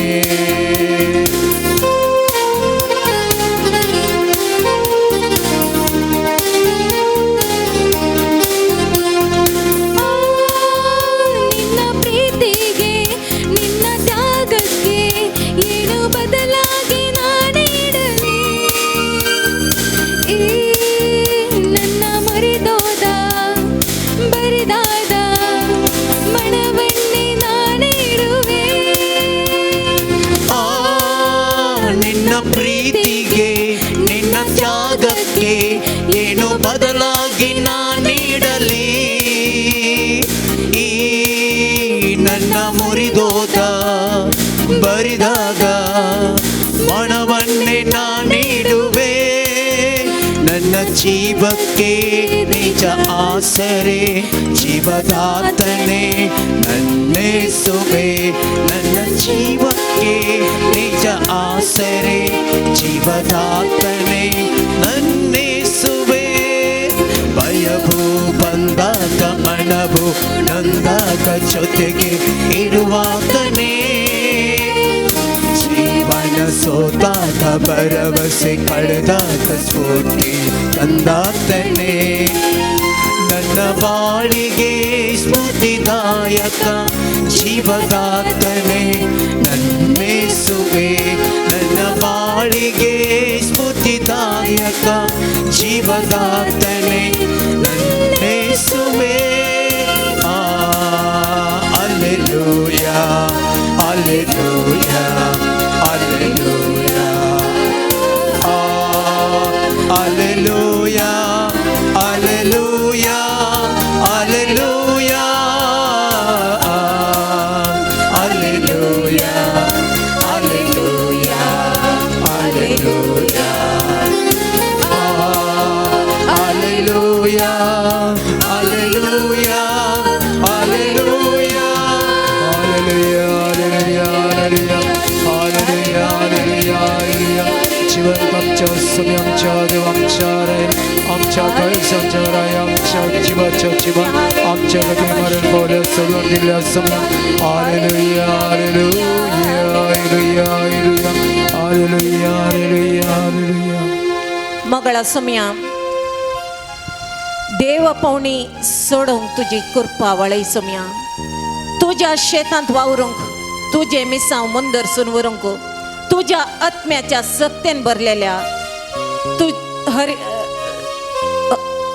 ಪ್ರೀತಿಗೆ ನಿನ್ನ ತ್ಯಾಗಕ್ಕೆ ಏನು ಬದಲಾಗಿ ನಾ ನೀಡಲಿ. ನನ್ನ ಜೀವಕ್ಕೆ ನಿಜ ಆಸರೆ ಜೀವದಾತನೇ ನನ್ನೇಸುವೆ ನನ್ನ ಜೀವಕ್ಕೆ ನಿಜ ಆಸರೆ ಜೀವದಾತನೇ ನನ್ನೇಸುವೆ ಭಯವು ಬಂದಾಗ ಮನವು ನೊಂದಾಗ ಜೊತೆಗೆ ಇರುವಾತನೇ ಜೀವನ ಸೋತಾಗ ಭರವಸೆ ಕಳೆದಾಗ ಸ್ಫೂರ್ತಿ ತಂದಾತನೇ ನನ್ನ ಬಾಳಿಗೆ ಸ್ಫೂರ್ತಿದಾಯಕ ಜೀವದಾತನೇ ನನ್ನೇಸುವೆ ನನ್ನ ಬಾಳಿಗೆ ಸ್ಫೂರ್ತಿದಾಯಕ ಜೀವದಾತನೇ ನನ್ನೇಸುವೆ Alleluia, Alleluia, Alleluia. Alleluia, Alleluia, Alleluia. Alleluia, Alleluia, Alleluia. Alleluia, Alleluia, Alleluia.
जीवन आमच्या समय आमच्या देव आमच्या रे आमच्या कैसांच्या राय आमच्या जीवाच्या जीवन आमच्या गती मरण पावल्या सगळं दिल्या समय hallelujah hallelujah hallelujah hallelujah hallelujah hallelujah
मगळा समया देव पावणी सोडूंक तुजी कृपा वळय समया तुझ्या शेतांत वावरूंक तुझे मिसांव मंदरसून व्हरूंक तुझ्या आत्म्याच्या सक्तेन भरलेल्या तू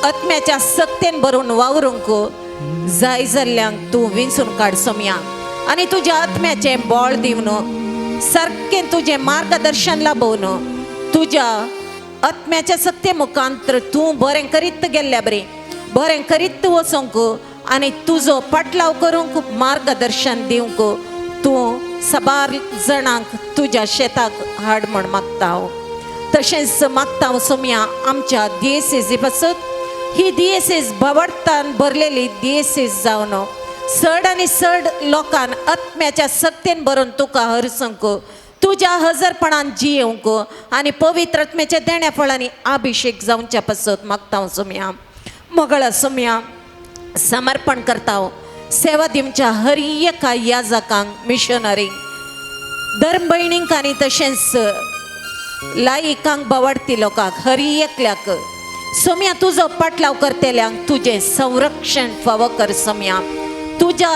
आत्म्याच्या सक्तेन भरून वावरूंक जाय जाल्ल्यांक तूं विंचून काड समया आनी तुज्या आत्म्याचें बळ दिवन सारकें तुजें मार्गदर्शन लाभोवन तुज्या आत्म्याच्या सक्ते मुखांतर तूं बरें करीत गेल्ल्या बरें करीत वचोंक आनी तुजो पाटलाव करूंक मार्गदर्शन दिवंक तूं साबार जाणांक तुज्या शेताक हाड म्हण मागता हांव तशेंच मागता हांव सोम्या आमच्या दिएसीजी पासत ही दिएसीज भवडतान भरलेली दिएसीज जावन चड आनी चड लोकांन आत्म्याच्या सक्तेन भरून तुका हरसंक तुज्या हजरपणान जियेवंक आनी पवित्र आत्म्याच्या देण्या फळांनी अभिषेक जावच्या पासत मागता हांव सोम्या मगळा सोम्या समर्पण करता हांव सेवा दिवच्या हर एका याजकांक मिशनरींक धर्म भयणींक आनी तशेंच लायिकांक भवडती लोकांक हर एकल्याक सोम्या तुजो पाटलाव करतेल्यांक तुजें संरक्षण फावो कर सोम्या तुज्या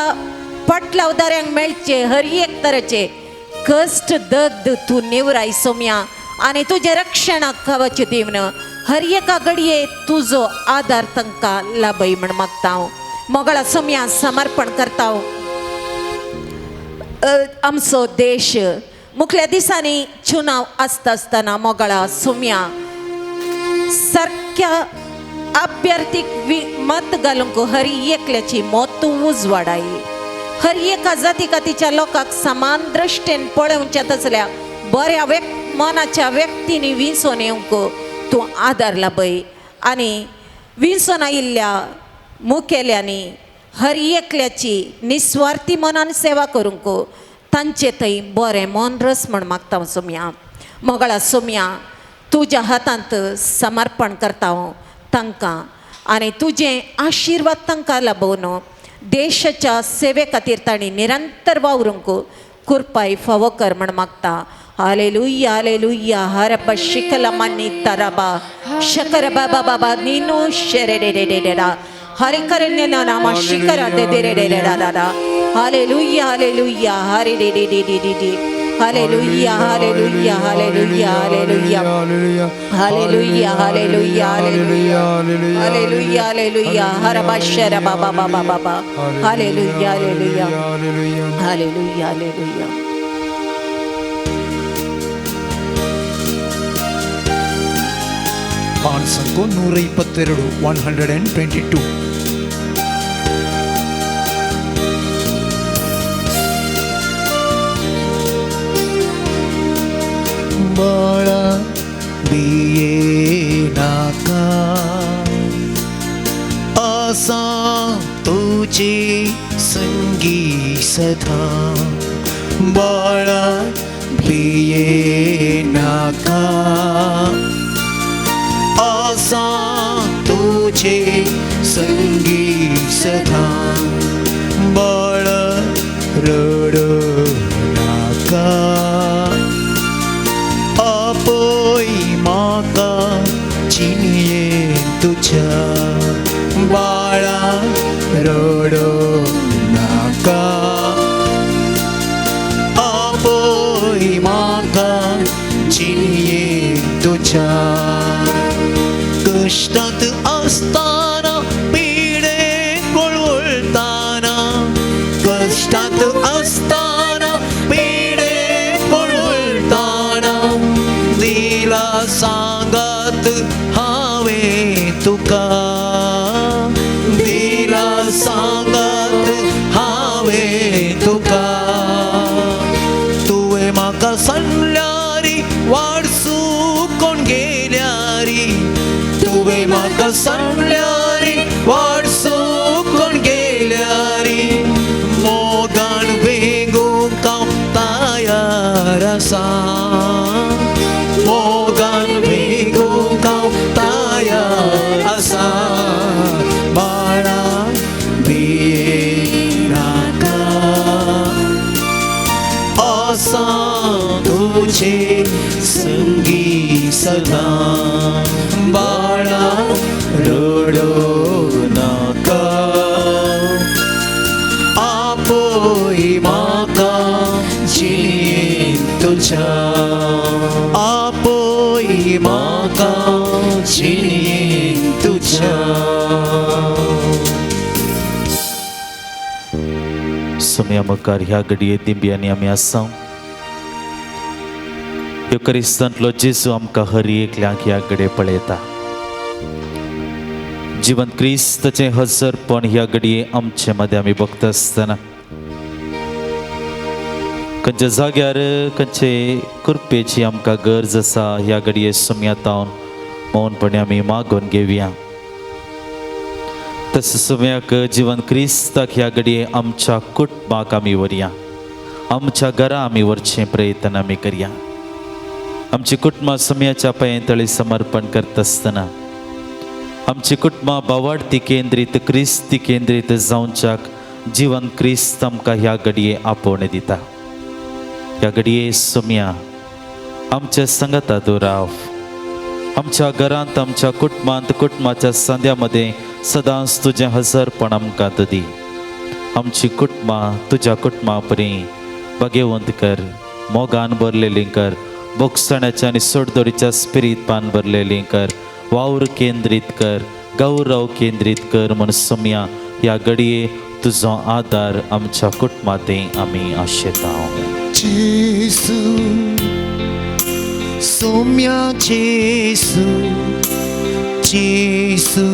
पाटलावदाऱ्यांक मेळचे हर एक तरेचे कश्ट दग्ध तूं निवराय सोम्या आनी तुजें रक्षणाक खावचें दिवन हर एका घडये तुजो आदार तांकां लाभय म्हण मागता हांव मोगळा सोम्या समर्पण करता हांव आमचो देश मुखल्या दिसांनी चुनाव आसता आसतना मोगळा सोम्या सारक्या अभ्यर्थीक मत घालूंक हर एकल्याची मोत उजवाडाय हर एका जाती कातीच्या लोकांक समान दृश्टेन पळोवचें तसल्या बऱ्या मनाच्या व्यक्तींनी विंचोन येवंक तूं आदार लाभय आनी विंचोन आयिल्ल्या मुखेल्यांनी हर एकल्याची निस्वार्थी मनान सेवा करूंक तांचे थंय बरें मन रस म्हण मागता हांव सोम्या मोगळा सोम्या तुज्या हातांत समर्पण करता हांव तांकां आनी तुजें आशिर्वाद तांकां लाभोवन देशाच्या सेवे खातीर तांणी निरंतर वावरूंक कृपाय फावो कर म्हण मागता हालेलुया हालेलुया हरबा शिकला मानी ताराबा शकर बाबा बाबा नीनो शेरे रे रे रे रा हरे करन्य नामा शिकरा दे दे रे रे रा रा रा हालेलुया हालेलुया हरे रे रे रे रे रे hallelujah hallelujah hallelujah hallelujah hallelujah hallelujah hallelujah hallelujah hallelujah हरबा शर बाबा बाबा बाबा हालेलुया हालेलुया हालेलुया हालेलुया
पान संको 122 122
बाळा बिये नाका संगी सदा बाळा भिये नाका आसा तुझे संगी सदा बाळ रडू नाका आपोई माका चिनिये तुझ्या बाळा रडू नाका आपोई माका चिनिये तुझ्या कष्टात असताना पिडे कुळवळताना कष्टात असताना पिडे कुळवळताना दिला सांगत हावे तुका दिला सांगत हावे तुका तुवे म्हाका सांगल्यारी वाडसू कोण गेल्यारी तुवे म्हाका सांगल्यारी वाडसू कोण गेल्यारी मोगान वेगूंक हांव तयार आसा मोगान वेगूंक हांव तयार आसा बाळा भिये नाका आसा तुझे संगी सदा बाळा रडू नाका आपोई माका जिणेन तुझ्या आपोई माका जिणेन तुझ्या
समय मुखार ह्या घडये दिंब्यांनी आमी आसा ह्यो क्रिस्तांतलो जेजू आमकां हर एकल्यांक ह्या घडये पळयता जिवंत क्रिस्ताचें हजरपण ह्या घडये आमचे मदें आमी बघता आसतना खंयच्या जाग्यार खंयचे कृपेची आमकां गरज आसा ह्या घडये सुमयातावन मौनपणे आमी मागून घेवया तस सुमयाक जिवंत क्रिस्ताक ह्या घडये आमच्या कुटुंबाक आमी व्हरया आमच्या घरा आमी व्हरचें प्रयत्न आमी करया आमची कुटुंबां सुमयाच्या पांयतळी समर्पण करता आसतना आमची कुटुंबां भावार्थी केंद्रीत क्रिस्ती केंद्रीत जावच्याक जिवंत क्रिस्त आमकां ह्या घडये आपोवण दिता ह्या घडये सुमया आमच्या संगता राव आमच्या घरांत आमच्या कुटुंबांत कुटुंबाच्या संद्या मदें सदांच तुजें हजरपण आमकां दी आमची कुटुंबां तुज्या कुटुंबा परी बगेवंत कर मोगान भरलेलीं कर बोगसण्याच्या आनी सोडदोडीच्या स्पिरितान भरलेलीं कर वावर केंद्रीत कर गौरव केंद्रीत कर म्हूण सुमया ह्या घडये तुजो आदार आमच्या कुटुंबांत आमी आशेता
जेसू सोम्या जेसू जेसू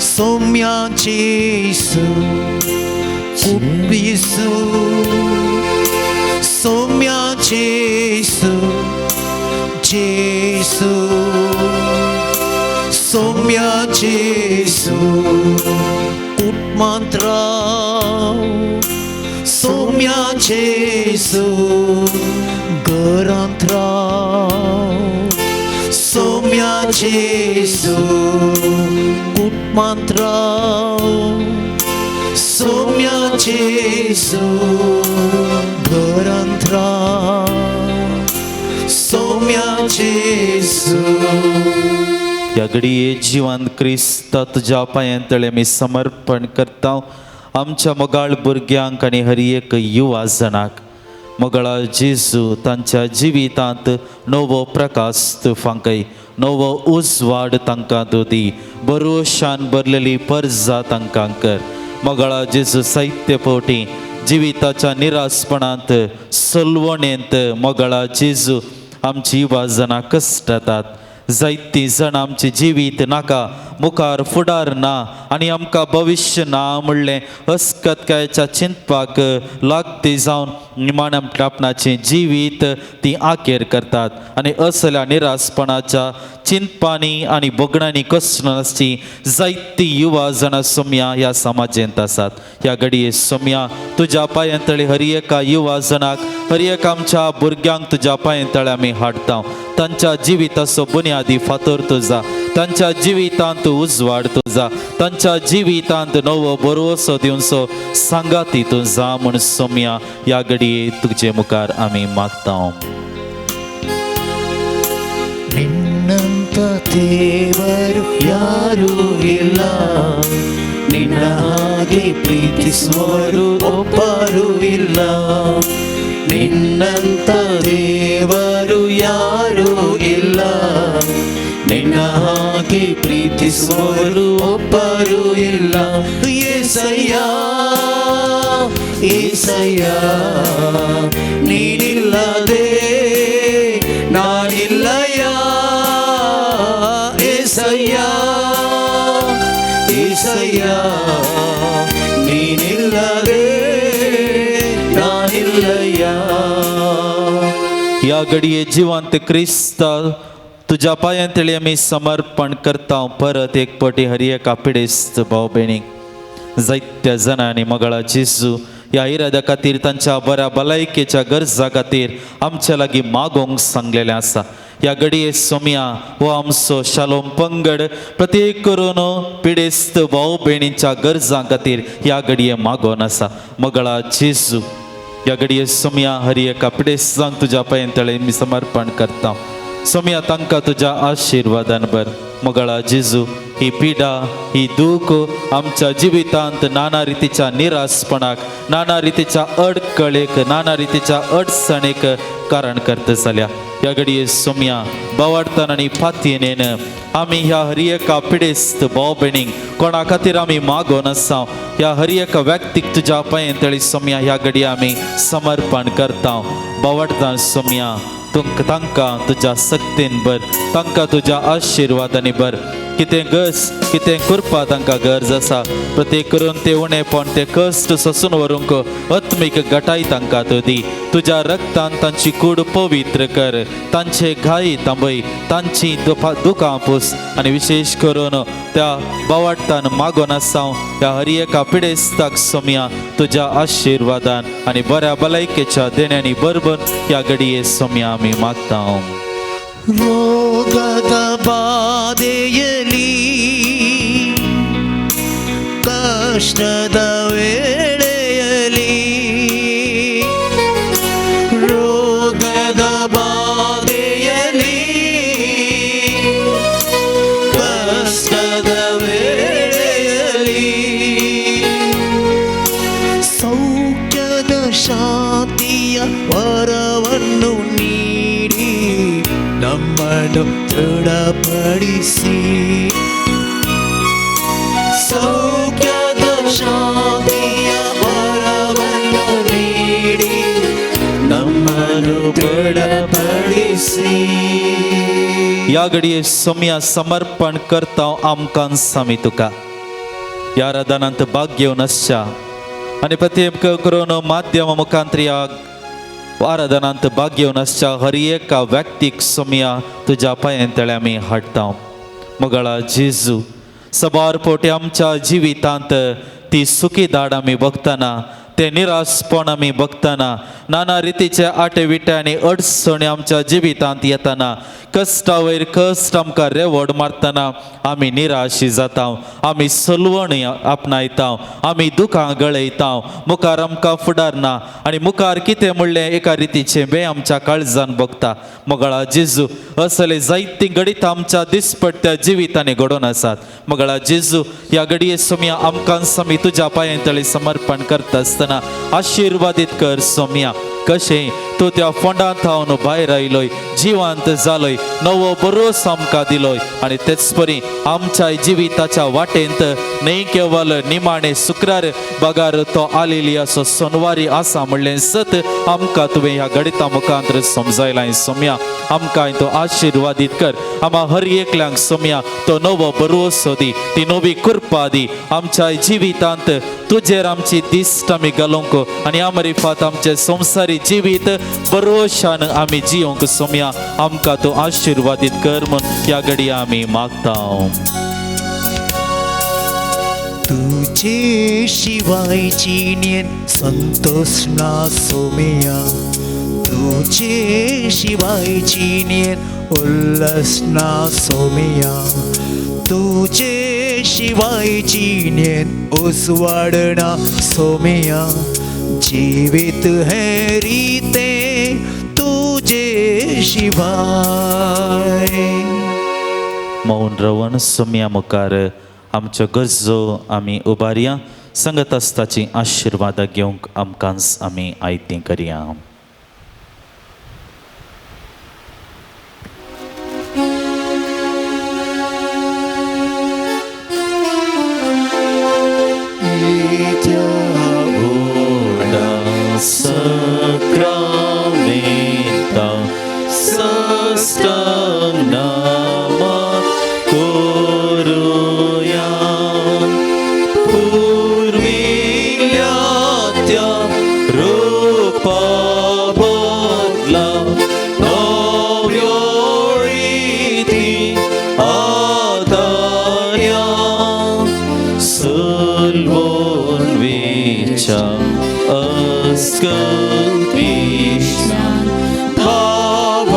सोम्या जेसू जेसू सोम्या जेसू जेसू सोम्या जेसू कुटुंबांतराव सोम्या जेसू घरांत राव सोम्या जेसू कुटुंबांत राव सोम्या जेसू घरांत राव सोम्या जेसू
ह्या घडये जिवंत क्रिस्ता तुज्या पांयांतळे आमी समर्पण करता आमच्या मोगाळ भुरग्यांक आनी हर एक युवा जणांक मोगळा जेजू तांच्या जिवितांत नवो प्रकाश तूं फांकय नवो उजवाड तांकां दोदी भरोशान भरलेली पर्जा तांकां कर मोगळा जेजू साहित्य पोटी जिविताच्या निरासपणांत सलवणेंत मोगळा जेजू आमची युवा जनां कश्टातात जायतीं जाण आमचे जिवीत नाका मुखार फुडार ना आनी आमकां भविश्य ना म्हणलें अस्कतकायेच्या चिंतपाक लागती जावन निमाण आपणाचें जिवीत ती आखेर करतात आनी असल्या निरासपणाच्या चिंतपांनी आनी बोगणांनी कश्ट नासची जायतीं युवा जाणां सोम्या ह्या समाजेंत आसात. ह्या घडये सोम्या तुज्या पांयतळी हर एका युवा जनाक हर एक आमच्या भुरग्यांक तुज्या पांयतळे आमी हाडटा. तांच्या जिविताचो बुन्यादी फातर तुजा, तांच्या जिवितांत उजवाड तुजा, तांच्या जिवितांत नवो बरोसो दिवचो सांगाती तुजा म्हूण सोम्या ह्या घडये तुजे मुखार आमी मागता.
ನಿನ್ನಂತ ದೇವರು ಯಾರೂ ಇಲ್ಲ, ನಿನ್ನ ಹಾಗೆ ಪ್ರೀತಿಸುವರು ಒಬ್ಬರೂ ಇಲ್ಲ. ನಿನ್ನಂತ ದೇವರು ಯಾರೂ ಇಲ್ಲ, ನಿನ್ನ ಹಾಗೆ ಪ್ರೀತಿಸುವರು ಒಬ್ಬರೂ ಇಲ್ಲ. ಏಸಯ್ಯ ಏಸಯ್ಯ ನೀನಿಲ್ಲದೆ ನಾನಿಲ್ಲಯ್ಯ. ಏಸಯ್ಯ ಏಸಯ್ಯ ನೀನಿಲ್ಲದೆ ನಾನಿಲ್ಲಯ್ಯ.
ह्या घडये जिवंत क्रिस्त तुज्या पांयतळी आमी समर्पण करता. परत एक पटी हर एका पिडेस्त भाव भयणीक जायत्या जाणांनी मगळा जेजू ह्या इराद्या खातीर तांच्या बऱ्या भलायकेच्या गरजा खातीर आमच्या लागीं मागोंक सांगलेलें आसा. ह्या घडये सोम्या हो आमचो शालोम पंगड प्रत्येक करून पिडेस्त भाव भयणींच्या गरजां खातीर ह्या घडये मागोन आसा. मगळा जेजू ह्या घडये सोम्या हर एका पिडेस्तांक तुज्या पांयतळे मी समर्पण करता. सोम्या तांकां तुज्या आशिर्वादान भर. मगळा जेजू ही पिडा ही दूख आमच्या जिवितांत नाना रितीच्या निरासपणाक नाना रितीच्या अडकळेक नाना रितीच्या अडचणेक कारण करता जाल्या. ह्या घडये सोम्या बावाडतान आनी फातयेन आमी ह्या हर एका पिडेस्त भाव भयणीक कोणा खातीर आमी मागोन आसा ह्या हर एका व्यक्तीक तुज्या पांयतळी सोम्या ह्या घडये आमी समर्पण करता. बावाडतान सोम्या तांकां तुज्या सक्तीन भर, तांकां तुज्या आशिर्वादांनी भर. कितें करपा तांकां गरज आसा प्रत्येक करून ते उणेपण ते कश्ट सोसून व्हरूंक आत्मीक गटाय तांकां तूं दी. तुज्या रक्तान तांची कूड पवित्र कर, तांचे घाई थांबय, तांची दुखां पुस आनी विशेष करून त्या बावाडटान मागोन आसा ह्या हर एका पिडेस्ताक सोम्या तुज्या आशिर्वादान आनी बऱ्या भलायकेच्या देण्यांनी बरोबर ह्या घडये सोम्या आमी मागता.
ರೋಗದ ಬಾಧೆಯಲಿ ಕಷ್ಟದ ವೇಳೆಯಲಿ ರೋಗದ ಬಾಧೆಯಲಿ ಕಷ್ಟದ ವೇಳೆಯಲಿ ಸೌಖ್ಯದ ಶಾಂತಿಯ ವರವನ್ನು ನೀಡಿ ನಮ್ಮನ್ನು ದೃಢಪಡಿಸಿ ಸೌಖ್ಯದ ಶಾಂತಿಯ ವರವನ್ನು ನೀಡಿ ನಮ್ಮನ್ನು ದೃಢಪಡಿಸಿ.
ह्या घडये सोम्या समर्पण करता आमकां सामी तुका. ह्या रादानांत भाग घेवन आसच्या आनी प्रत्येक करून माध्यम मुखांतरी आराधनांत भाग घेवन आसच्या हर एका व्यक्तीक सोम्या तुज्या पांयतळे आमी हाडटा. मगळा जेजू सबार पोटी आमच्या जिवितांत ती सुखी दाड आमी बघताना ते निरासपण आमी बघताना नाना रितीचे आटे विटे आनी अडचणी आमच्या जिवितांत येताना कश्टा वयर कश्ट आमकां रेवड मारतना आमी निराशी जाता, आमी सलवण आपणायता, आमी दुखां गळयता, मुखार आमकां फुडार ना आनी मुखार कितें म्हणलें एका रितीचें बे आमच्या काळजान बगता. मगळा जेजू असले जायतीं घडीत आमच्या दिसपट्ट्या जिवितांनी घडोवन आसात. मगळा जेजू ह्या घडये सोम्या आमकां सामी तुज्या पांयतळी समर्पण करता आसतना आशिर्वादीत कर सोम्या. कशें तूं त्या फोंडांत हांव भायर आयलोय जिवांत जालोय नवो बरोस आमकां दिलोय आनी तेच परी आमच्या जिविताच्या वाटेंत न्हय केवळ निमाणे शुक्रार बगार तो आलेली असो सोनवारी आसा म्हणलें सत आमकां तुवें ह्या गणिता मुखांतर समजायलां सोम्या आमकां तो आशिर्वादीत कर आम्हा हर एकल्यांक सोम्या तो नवो बरोसो दी ती नवी कृपा दी आमच्या जिवितांत तुजेर आमची दिश्ट आमी घालूंक आनी आमरिफात आमचे संवसारी जिवीत बरोशान आमी जियोंक सोम्या आमकां तो आशिर्वादीत कर म्हूण ह्या घडये आमी मागता
तुझे शिवाय जीनेन संतोष ना सोमिया तुझे शिवाय जीनेन उल्हास ना सोमिया तुझे शिवाय जीनेन उसवाडना सोमिया जीवित है रीते तुझे शिवाय
मौन रवण सोम्या मुखार आमच्यो गरजो आमी उबारया संगत आसताची आशिर्वाद घेवंक आमकांच आमी आयती करया Sacramenta sustam nama koruya purvilyatya rupa bodla novyoriti adaya sulvon vicha Ascălpișna Pavartaci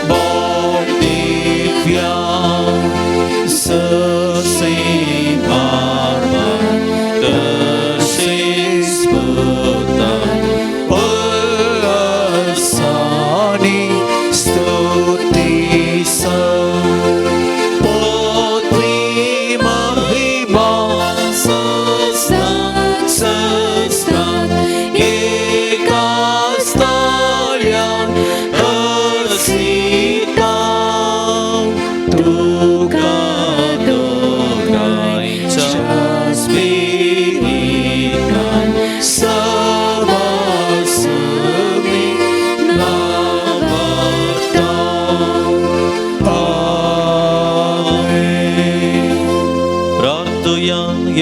Bordivia Să se barbar Dăși spătă Păsani Stutisă Potrima Hima Să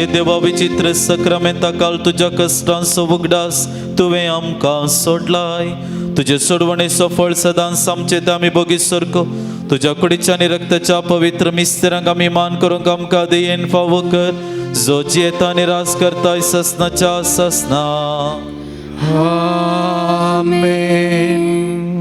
ये देवा विचित्र सक्रमेंता काल तुझ्या कष्टांचो उगडास तुवें आमकां सोडलाय तुजे सोडवणेचो फळ सदांच आमचें आमी बोगी सरको तुज्या कुडीच्या आनी रक्ताच्या पवित्र मिस्त्रांक आमी मान करूंक आमकां देयेन फावो कर जो जियेता आनी रास करताय ससनाच्या ससना
आमेन